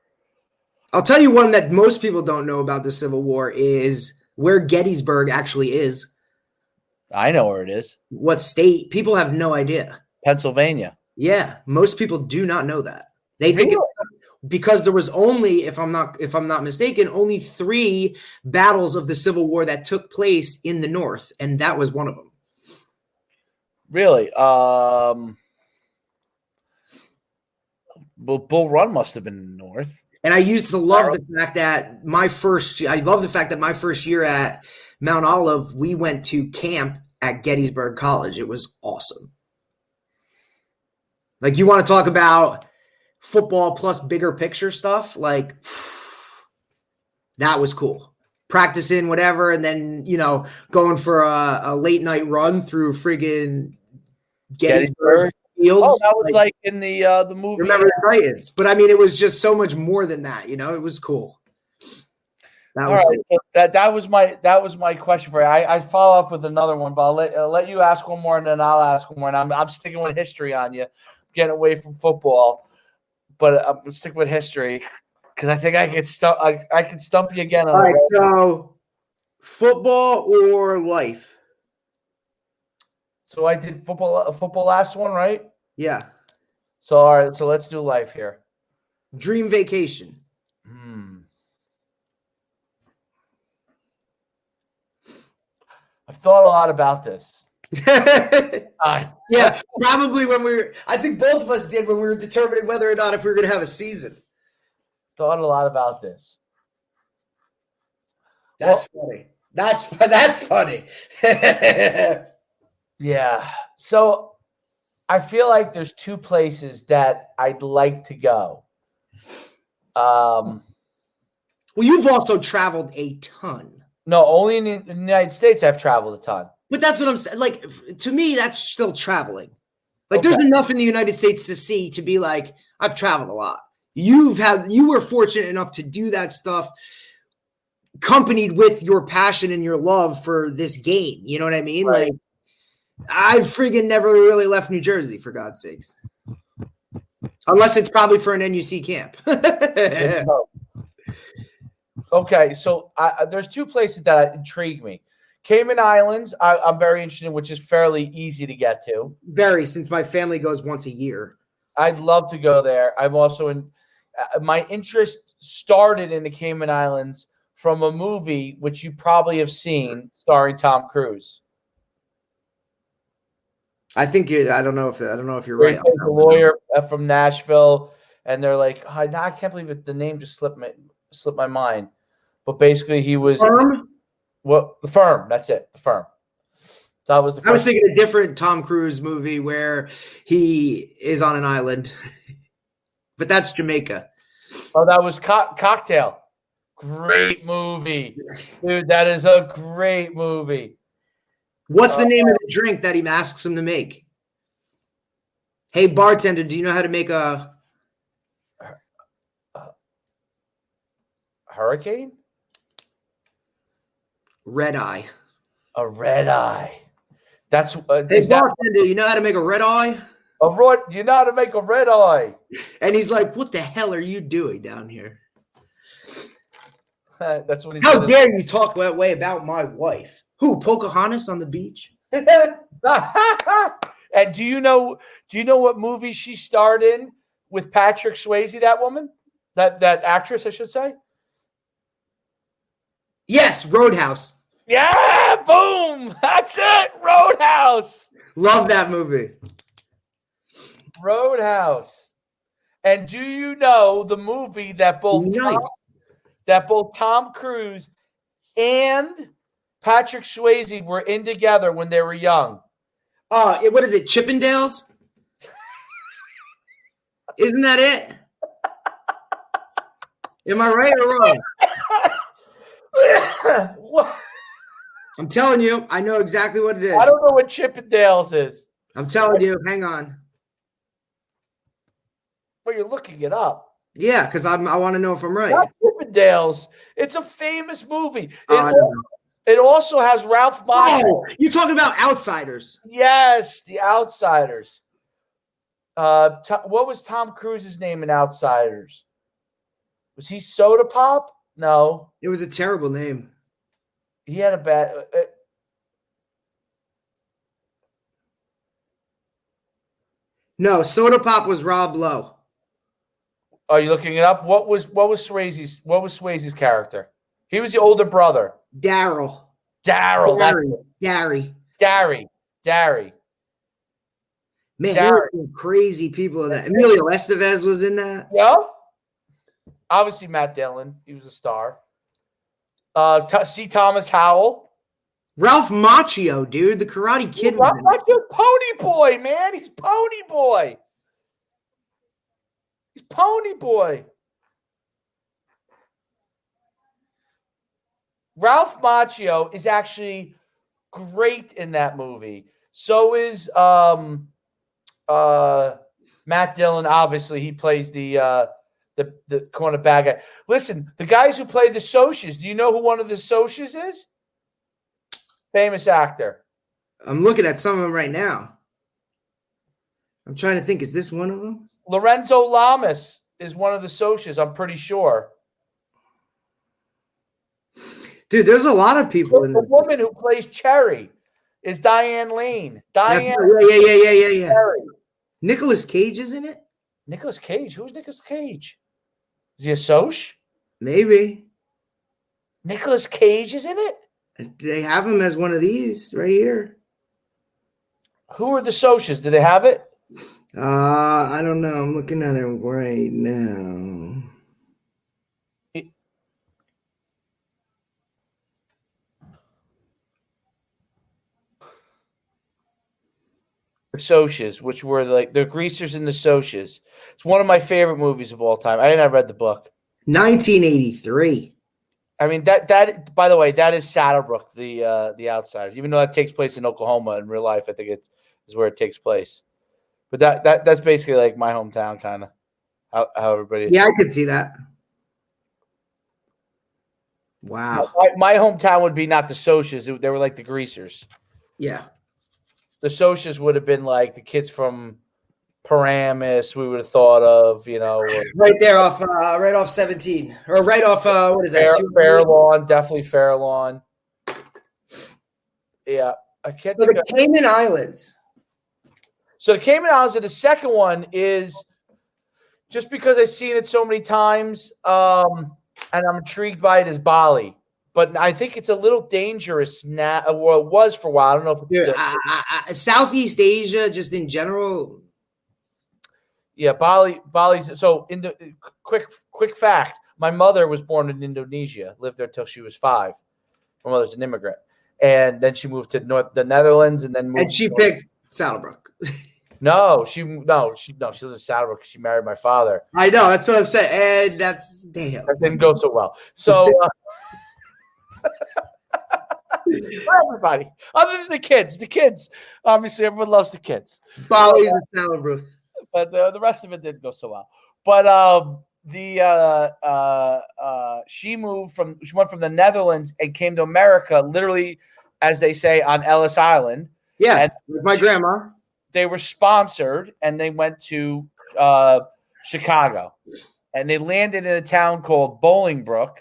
I'll tell you one that most people don't know about the Civil War is where Gettysburg actually is. I know where it is. What state? People have no idea. Pennsylvania. Yeah, most people do not know that. They think because there was only, if I'm not mistaken, only 3 battles of the Civil War that took place in the North, and that was one of them. Really? Well, Bull Run must have been in the North. And I used to love the fact that my first year at Mount Olive, we went to camp at Gettysburg College. It was awesome. Like, you want to talk about football plus bigger picture stuff? Like, that was cool. Practicing whatever, and then, going for a late night run through friggin' Gettysburg Fields. Oh, that was like in the movie. Remember the Titans. But I mean, it was just so much more than that. It was cool. All right, so that was my question for you. I follow up with another one, but I'll let you ask one more, and then I'll ask one more. And I'm sticking with history on you, getting away from football, but I'm sticking with history because I think I can stump you again. All right, so football or life? So I did football last one, right? Yeah. So all right, so let's do life here. Dream vacation. I've thought a lot about this. Yeah, probably I think both of us did when we were determining whether or not if we were going to have a season. Thought a lot about this. That's funny. That's funny. Yeah. So I feel like there's 2 places that I'd like to go. Well, you've also traveled a ton. No, only in the United States I've traveled a ton. But that's what I'm saying. Like, to me, that's still traveling. Like, there's enough in the United States to see to be like, I've traveled a lot. You were fortunate enough to do that stuff accompanied with your passion and your love for this game. You know what I mean? Right. Like, I've friggin' never really left New Jersey, for God's sakes. Unless it's probably for an NUC camp. Okay, so there's 2 places that intrigue me. Cayman Islands, I'm very interested in, which is fairly easy to get to. Very, since my family goes once a year. I'd love to go there. I'm also my interest started in the Cayman Islands from a movie which you probably have seen starring Tom Cruise. I think I don't know if you're right. He's a lawyer from Nashville, and they're like, I can't believe it. The name just slipped my mind. But basically, he was Firm? The Firm. That's it. The Firm. So I was thinking a different Tom Cruise movie where he is on an island, but that's Jamaica. Oh, that was Cocktail. Great movie, dude. That is a great movie. What's the name of the drink that he asks him to make? Hey, bartender, do you know how to make a hurricane? Red eye. A red eye. That's Hey, bartender, you know how to make a red eye? You know how to make a red eye? And he's like, "What the hell are you doing down here? That's what he's. How dare you talk that way about my wife? Who, Pocahontas on the beach?" And do you know what movie she starred in with Patrick Swayze? That woman, that actress, I should say. Yes, Roadhouse. Yeah, boom. That's it. Roadhouse. Love that movie. Roadhouse. And do you know the movie that both Tom Cruise and Patrick Swayze were in together when they were young? What is it? Chippendales? Isn't that it? Am I right or wrong? What? I'm telling you, I know exactly what it is. I don't know what Chippendales is. I'm telling you, hang on. But you're looking it up. Yeah, because I want to know if I'm right. Not Chippendales. It's a famous movie. It also has Ralph Macchio. Oh, you're talking about Outsiders. Yes, The Outsiders. What was Tom Cruise's name in Outsiders? Was he Soda Pop? No. It was a terrible name. He had a bad. No, Soda Pop was Rob Lowe. Are you looking it up? What was Swayze's character? He was the older brother. Daryl. Gary. Man, there were some crazy people in that. Emilio Estevez was in that. Yeah. Obviously, Matt Dillon. He was a star. C. Thomas Howell. Ralph Macchio, dude. The Karate Kid. Ralph Macchio, Pony Boy, man. He's Pony Boy. He's Pony Boy. Ralph Macchio is actually great in that movie. So is Matt Dillon. Obviously, he plays the corner bad guy. Listen, the guys who play the Socs, do you know who one of the Socs is? Famous actor. I'm looking at some of them right now. I'm trying to think. Is this one of them? Lorenzo Lamas is one of the Socs, I'm pretty sure. Dude, there's a lot of people in this. The woman who plays Cherry is Diane Lane. Yeah. Cherry. Nicolas Cage is in it? Nicolas Cage? Who's Nicolas Cage? Is he a Soc? Maybe. Nicolas Cage is in it? They have him as one of these right here. Who are the Socs? Do they have it? I don't know. I'm looking at it right now. Socs, which were like the Greasers and the Socs. It's one of my favorite movies of all time. I never read the book. 1983. I mean that by the way, that is Saddlebrook, the Outsiders. Even though that takes place in Oklahoma in real life, I think it is where it takes place. But that's basically like my hometown, kind of how everybody. Yeah, I could see that. Wow. My hometown would be not the Socs. They were like the Greasers. Yeah. The Socs would have been like the kids from Paramus. We would have thought of, right there off, right off 17, or right off. What is that? Fairlawn, definitely Fairlawn. Yeah, I can't. So the Cayman Islands. So the Cayman Islands, and the second one is just because I've seen it so many times, and I'm intrigued by it, is Bali. But I think it's a little dangerous now. Well, it was for a while. I don't know if it's Southeast Asia, just in general. Yeah, Bali's. So in the quick fact, my mother was born in Indonesia, lived there till she was 5. My mother's an immigrant, and then she moved to the Netherlands, and then moved. And she picked Saddlebrook. No, she lives in Saddlebrook. She married my father. I know, that's what I'm saying. And that's damn. That didn't go so well. So everybody, other than the kids, obviously everyone loves the kids. Bali and Saddlebrook. But the rest of it didn't go so well. But she went from the Netherlands and came to America, literally, as they say, on Ellis Island. Yeah, and with my grandma. They were sponsored, and they went to Chicago, and they landed in a town called Bolingbrook.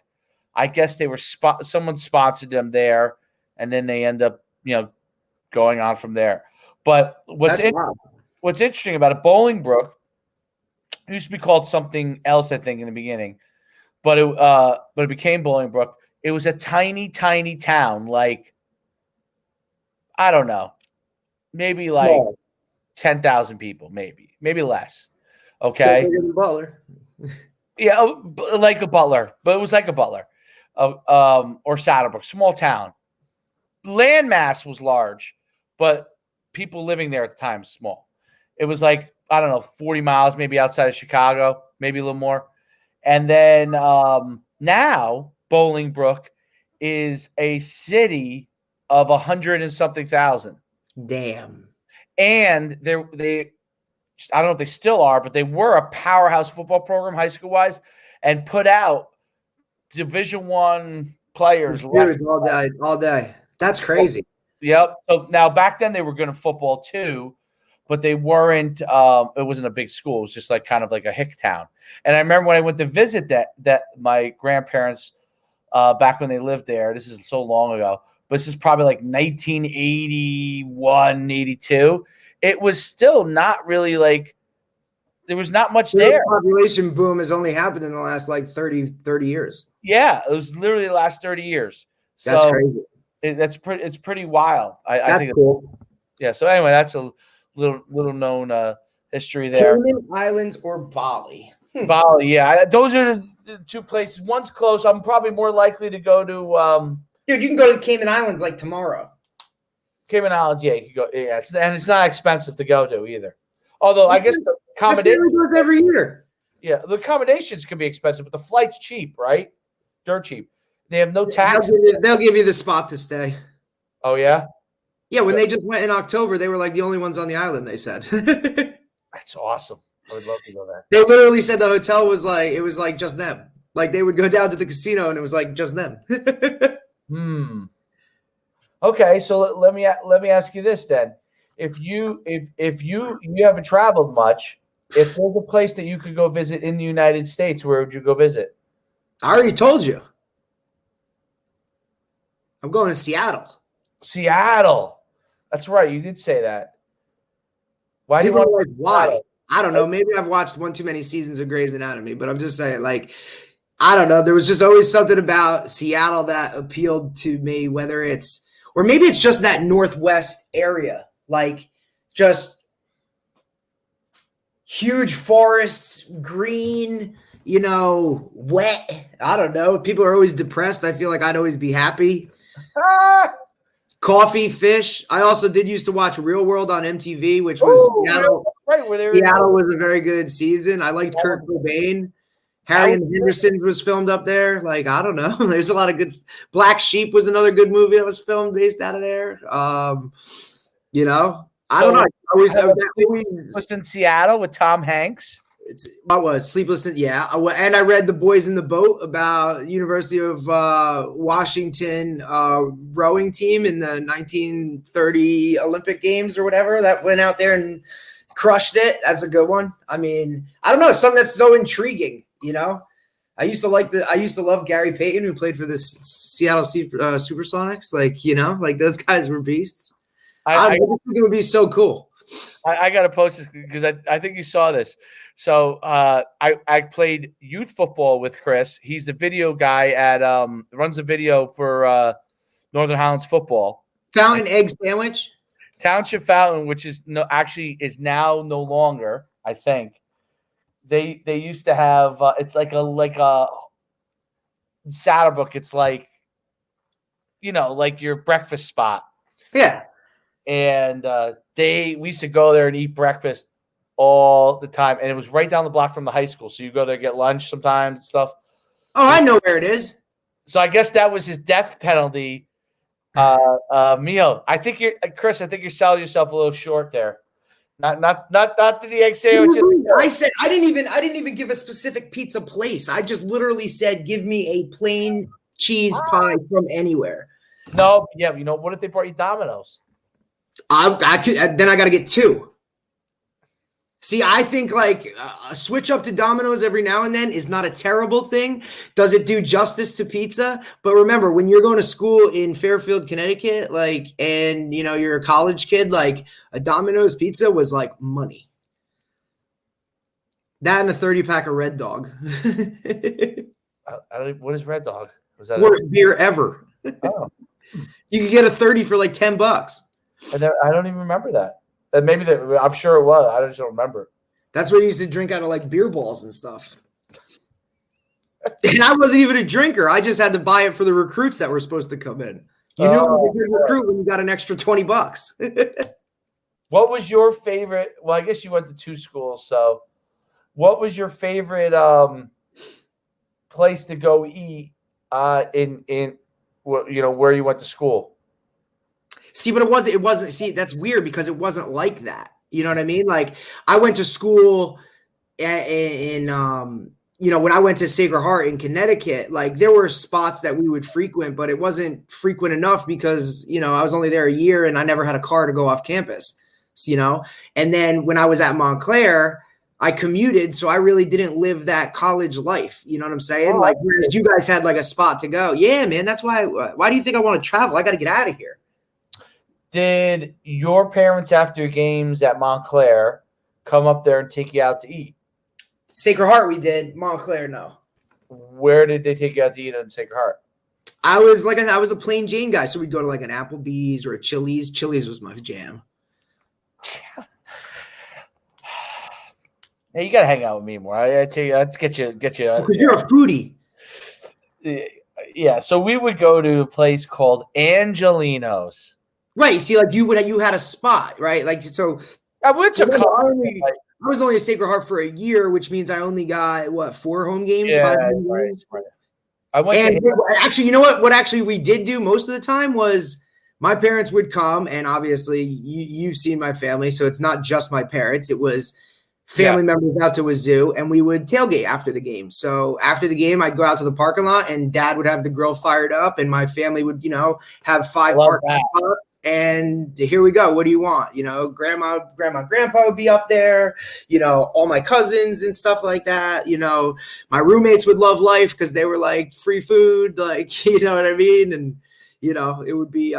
I guess they were someone sponsored them there, and then they end up, going on from there. But what's interesting about it, Bolingbrook used to be called something else, I think, in the beginning, but it became Bolingbrook. It was a tiny, tiny town, like, I don't know, maybe like 10,000 people, maybe less. Okay. Still bigger than Butler. Yeah, like a Butler, but it was like a Butler, or Saddlebrook, small town. Landmass was large, but people living there at the time small. It was like, I don't know, 40 miles, maybe outside of Chicago, maybe a little more. And then now Bolingbrook is a city of 100 and something thousand. Damn. And they I don't know if they still are, but they were a powerhouse football program, high school wise, and put out Division I players all day. That's crazy. Yep. So now back then they were good at football too, but they weren't. It wasn't a big school. It was just like kind of like a hick town. And I remember when I went to visit that my grandparents back when they lived there. This is so long ago, but this is probably like 1981, 82. It was still not really like there was not much there. The population boom has only happened in the last like 30 years. Yeah, it was literally the last 30 years. That's crazy. It's pretty wild. I think cool. Yeah. So anyway, that's a little known history there. Cayman Islands or Bali? Bali, yeah. Those are the two places. One's close. I'm probably more likely to go to. Dude, you can go to the Cayman Islands like tomorrow. Cayman Islands, yeah, you can go. Yeah, it's not expensive to go to either. Although I guess the accommodations goes every year. Yeah, the accommodations can be expensive, but the flight's cheap, right? Dirt cheap. They have no tax. They'll give you the spot to stay. Oh yeah. Yeah, when they just went in October, they were like the only ones on the island. They said. That's awesome. I would love to go there. They literally said the hotel was like just them. Like they would go down to the casino and it was like just them. Okay, so let me ask you this then: if you haven't traveled much, if there's a place that you could go visit in the United States, where would you go visit? I already told you. I'm going to Seattle. Seattle. That's right. You did say that. Why do you want to like why? I don't know. Maybe I've watched one too many seasons of Grey's Anatomy, but I'm just saying, like, I don't know. There was just always something about Seattle that appealed to me, whether it's, or maybe it's just that Northwest area, like just huge forests, green, wet. I don't know. People are always depressed. I feel like I'd always be happy. Coffee, fish. I also did used to watch Real World on MTV, which was Seattle. Right, Seattle was a very good season. I liked Kurt Cobain. Harry and the Hendersons was filmed up there. Like, I don't know. There's a lot of good. Black Sheep was another good movie that was filmed based out of there. I don't know. I was in Seattle with Tom Hanks. I was Sleepless. Yeah, and I read The Boys in the Boat about University of Washington rowing team in the 1930 Olympic Games or whatever that went out there and crushed it. That's a good one. I mean, I don't know, something that's so intriguing. I used to love Gary Payton, who played for the Seattle Supersonics. Like those guys were beasts. I think it would be so cool. I got to post this because I think you saw this. So I played youth football with Chris. He's the video guy at runs the video for Northern Highlands football. Fountain Egg Sandwich? Township Fountain, which is is now no longer, I think. They used to have it's like a Saddlebrook. It's like like your breakfast spot. Yeah. And we used to go there and eat breakfast all the time, and it was right down the block from the high school. So you go there, get lunch sometimes and stuff. Oh, I know where it is. So I guess that was his death penalty meal. I think you're selling yourself a little short there. Not the egg sandwich. I said I didn't even give a specific pizza place. I just literally said, give me a plain cheese pie from anywhere. No, yeah, what if they brought you Domino's? I could, then I got to get two. See, I think like a switch up to Domino's every now and then is not a terrible thing. Does it do justice to pizza? But remember, when you're going to school in Fairfield, Connecticut, like, and you're a college kid, like a Domino's pizza was like money. That and a 30-pack of Red Dog. What is Red Dog? Was that worst beer ever? Oh. You could get a 30 for like $10. I don't even remember that. And maybe I'm sure it was. I just don't remember. That's what I used to drink out of like beer balls and stuff. And I wasn't even a drinker. I just had to buy it for the recruits that were supposed to come in. You knew it was a good recruit when you got an extra $20. What was your favorite? Well, I guess you went to two schools. So what was your favorite place to go eat in where you went to school? See, but it wasn't. See, that's weird because it wasn't like that. You know what I mean? Like I went to school in when I went to Sacred Heart in Connecticut, like there were spots that we would frequent, but it wasn't frequent enough because, I was only there a year and I never had a car to go off campus, And then when I was at Montclair, I commuted, so I really didn't live that college life. You know what I'm saying? Like, whereas you guys had like a spot to go. Yeah, man, that's why. Why do you think I want to travel? I got to get out of here. Did your parents, after games at Montclair, come up there and take you out to eat? Sacred Heart, we did. Montclair, no. Where did they take you out to eat in Sacred Heart? I was a plain Jane guy, so we'd go to like an Applebee's or a Chili's. Chili's was my jam. Hey, you gotta hang out with me more. I tell you, I'd get you. Because you're a foodie. Yeah, so we would go to a place called Angelino's. Right. See, like you had a spot, right? Like, so I went to I was only a Sacred Heart for a year, which means I only got 4 home games, 5 home games. Right. I went actually, you know what? What actually we did do most of the time was my parents would come, and obviously you've seen my family, so it's not just my parents. It was family members out to a zoo, and we would tailgate after the game. So after the game, I'd go out to the parking lot, and Dad would have the grill fired up, and my family would, have 5 parking spots. And here we go. What do you want? Grandma, grandpa would be up there, all my cousins and stuff like that. My roommates would love life because they were like free food, like, you know what I mean? And, it would be,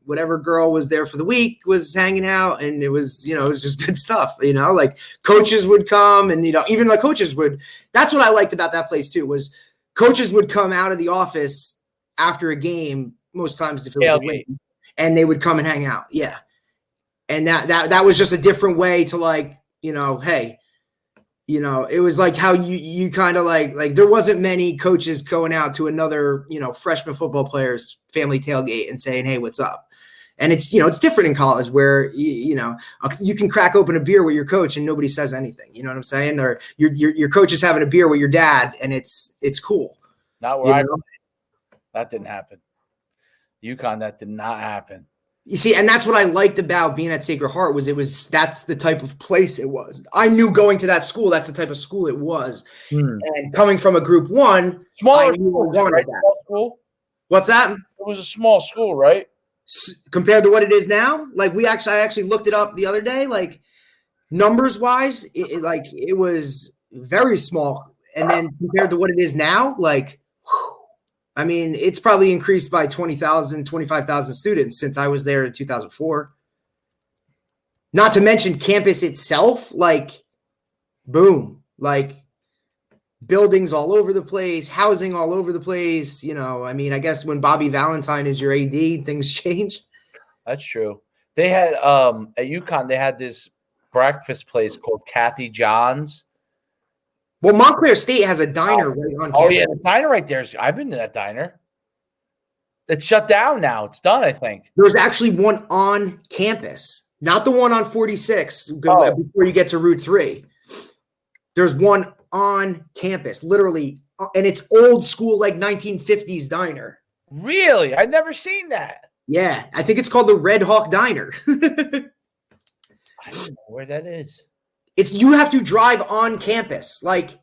whatever girl was there for the week was hanging out, and it was just good stuff, like coaches would come, and, even my coaches would, that's what I liked about that place too, was coaches would come out of the office after a game, most times to fill the win. And they would come and hang out. Yeah. And that was just a different way to like, hey, it was like how you kind of like there wasn't many coaches going out to another, freshman football player's family tailgate and saying, hey, what's up? And it's, it's different in college where, you can crack open a beer with your coach and nobody says anything. You know what I'm saying? Or your coach is having a beer with your dad and it's cool. Not where that didn't happen. UConn, that did not happen. You see, and that's what I liked about being at Sacred Heart that's the type of place it was. I knew going to that school, that's the type of school it was. And coming from a group 1, smaller school, right? School? What's that? It was a small school, right? Compared to what it is now? Like I actually looked it up the other day, like numbers wise, it was very small. And then compared to what it is now, like, I mean, it's probably increased by 20,000, 25,000 students since I was there in 2004. Not to mention campus itself, like, boom, like buildings all over the place, housing all over the place. I mean, I guess when Bobby Valentine is your AD, things change. That's true. They had at UConn, they had this breakfast place called Kathy John's. Well, Montclair State has a diner right on campus. Oh, yeah, the diner right there. I've been to that diner. It's shut down now. It's done, I think. There's actually one on campus, not the one on 46 before you get to Route 3. There's one on campus, literally, and it's old school, like 1950s diner. Really? I've never seen that. Yeah, I think it's called the Red Hawk Diner. I don't know where that is. You have to drive on campus. Like,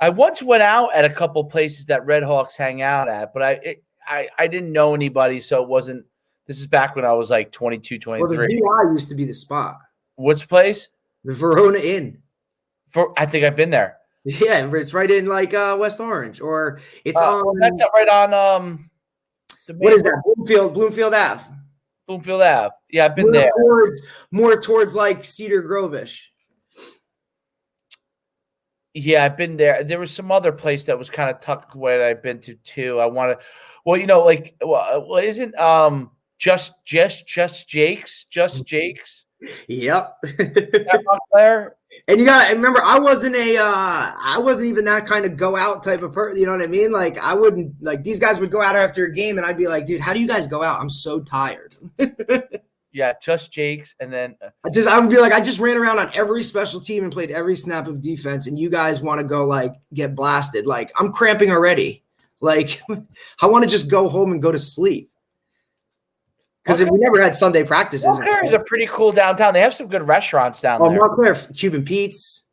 I once went out at a couple places that Red Hawks hang out at, but I didn't know anybody, so it wasn't. This is back when I was like 22, well, the 23. VI used to be the spot. Which place? The Verona Inn. I think I've been there. Yeah, it's right in like West Orange, or it's on. That's right on what is that? Bloomfield Ave. Bloomfield Ave. Yeah, I've been there. More towards like Cedar Grove-ish. Yeah, I've been there. There was some other place that was kind of tucked away that I've been to too. I want to, well, you know, like, well, isn't just Jake's? Yep. Montclair? And you gotta remember, I wasn't even that kind of go out type of person. You know what I mean? Like, I wouldn't, like, these guys would go out after a game, and I'd be like, dude, how do you guys go out? I'm so tired. Yeah, just Jake's, and then I would be like, I just ran around on every special team and played every snap of defense, and you guys want to go like get blasted. Like, I'm cramping already. Like, I want to just go home and go to sleep. Because if we never had Sunday practices. Montclair is a pretty cool downtown. They have some good restaurants down there. Montclair, Cuban Pete's.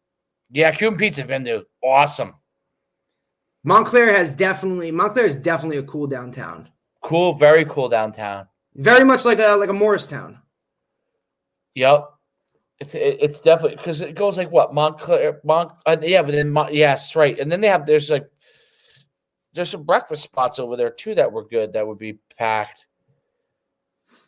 Yeah, Cuban Pete's have been to. Awesome. Montclair is definitely a cool downtown. Cool, very cool downtown. Very much like a Morristown. Yep. It's definitely because it goes like what Montclair, yeah, but then yes, right, and then there's some breakfast spots over there too that were good that would be packed.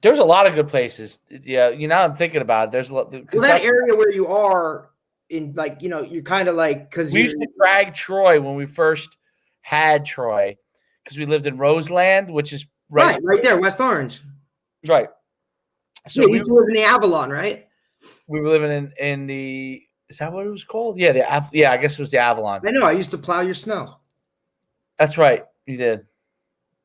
There's a lot of good places. Yeah, I'm thinking about it. There's a lot. Well, that area where you are in, like, you're kind of like, because we used to drag Troy when we first had Troy because we lived in Roseland, which is right there, West Orange. Right. So yeah, we used to live in the Avalon, right? We were living in the. Is that what it was called? Yeah, I guess it was the Avalon. I know. I used to plow your snow. That's right. You did.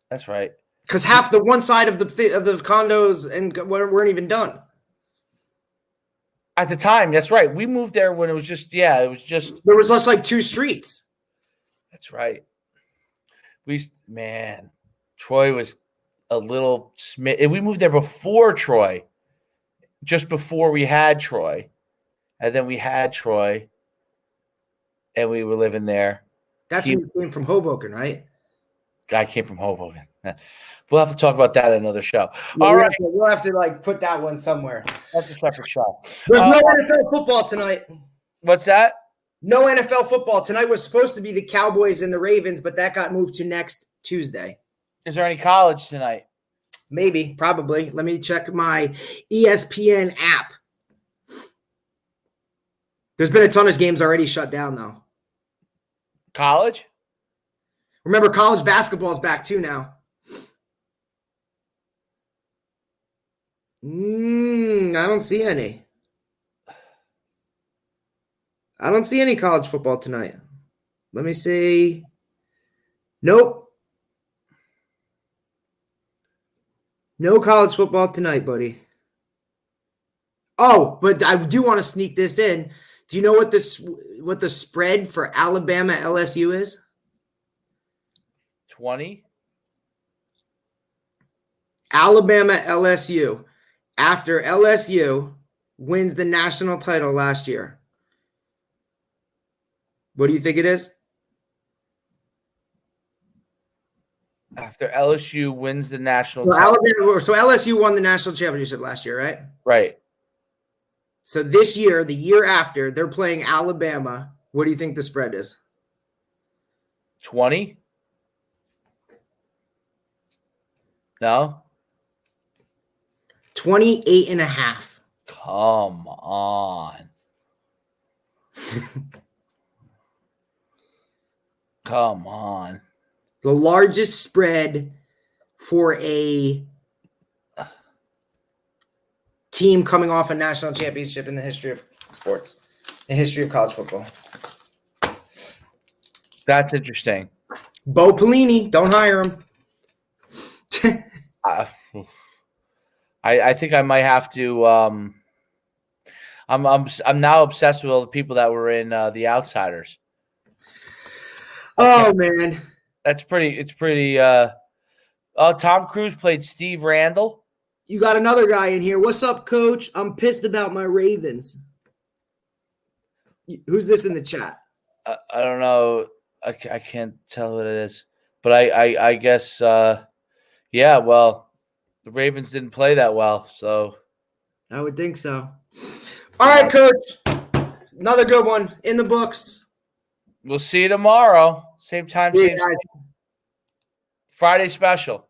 That's right. Because half the one side of the condos and weren't even done. At the time, that's right. We moved there when it was just. There was just like 2 streets. That's right. Troy was a little we moved there before Troy, just before we had Troy, and then we had Troy, and we were living there. That's when you came from Hoboken, right? I came from Hoboken. We'll have to talk about that in another show. Yeah, all right, we'll have to like put that one somewhere. That's a separate show. There's no NFL football tonight. What's that? No NFL football tonight. Was supposed to be the Cowboys and the Ravens, but that got moved to next Tuesday. Is there any college tonight? Maybe, probably. Let me check my ESPN app. There's been a ton of games already shut down, though. College? Remember, college basketball is back, too, now. I don't see any. I don't see any college football tonight. Let me see. Nope. No college football tonight, buddy. Oh, but I do want to sneak this in. Do you know what the spread for Alabama LSU is? 20. Alabama LSU. After LSU wins the national title last year. What do you think it is? After LSU wins the national title. So LSU won the national championship last year, right? Right. So this year, the year after, they're playing Alabama. What do you think the spread is? 20? No? 28.5. Come on. Come on. The largest spread for a team coming off a national championship in the history of sports, the history of college football. That's interesting. Bo Pelini, don't hire him. I think I might have to. I'm now obsessed with all the people that were in The Outsiders. Oh man, it's pretty. Tom Cruise played Steve Randall. You got another guy in here. What's up, Coach? I'm pissed about my Ravens. Who's this in the chat? I don't know. I can't tell what it is, but I guess yeah. Well, the Ravens didn't play that well, so I would think so. All right, Coach. Another good one in the books. We'll see you tomorrow. Same time, same guys. Friday special.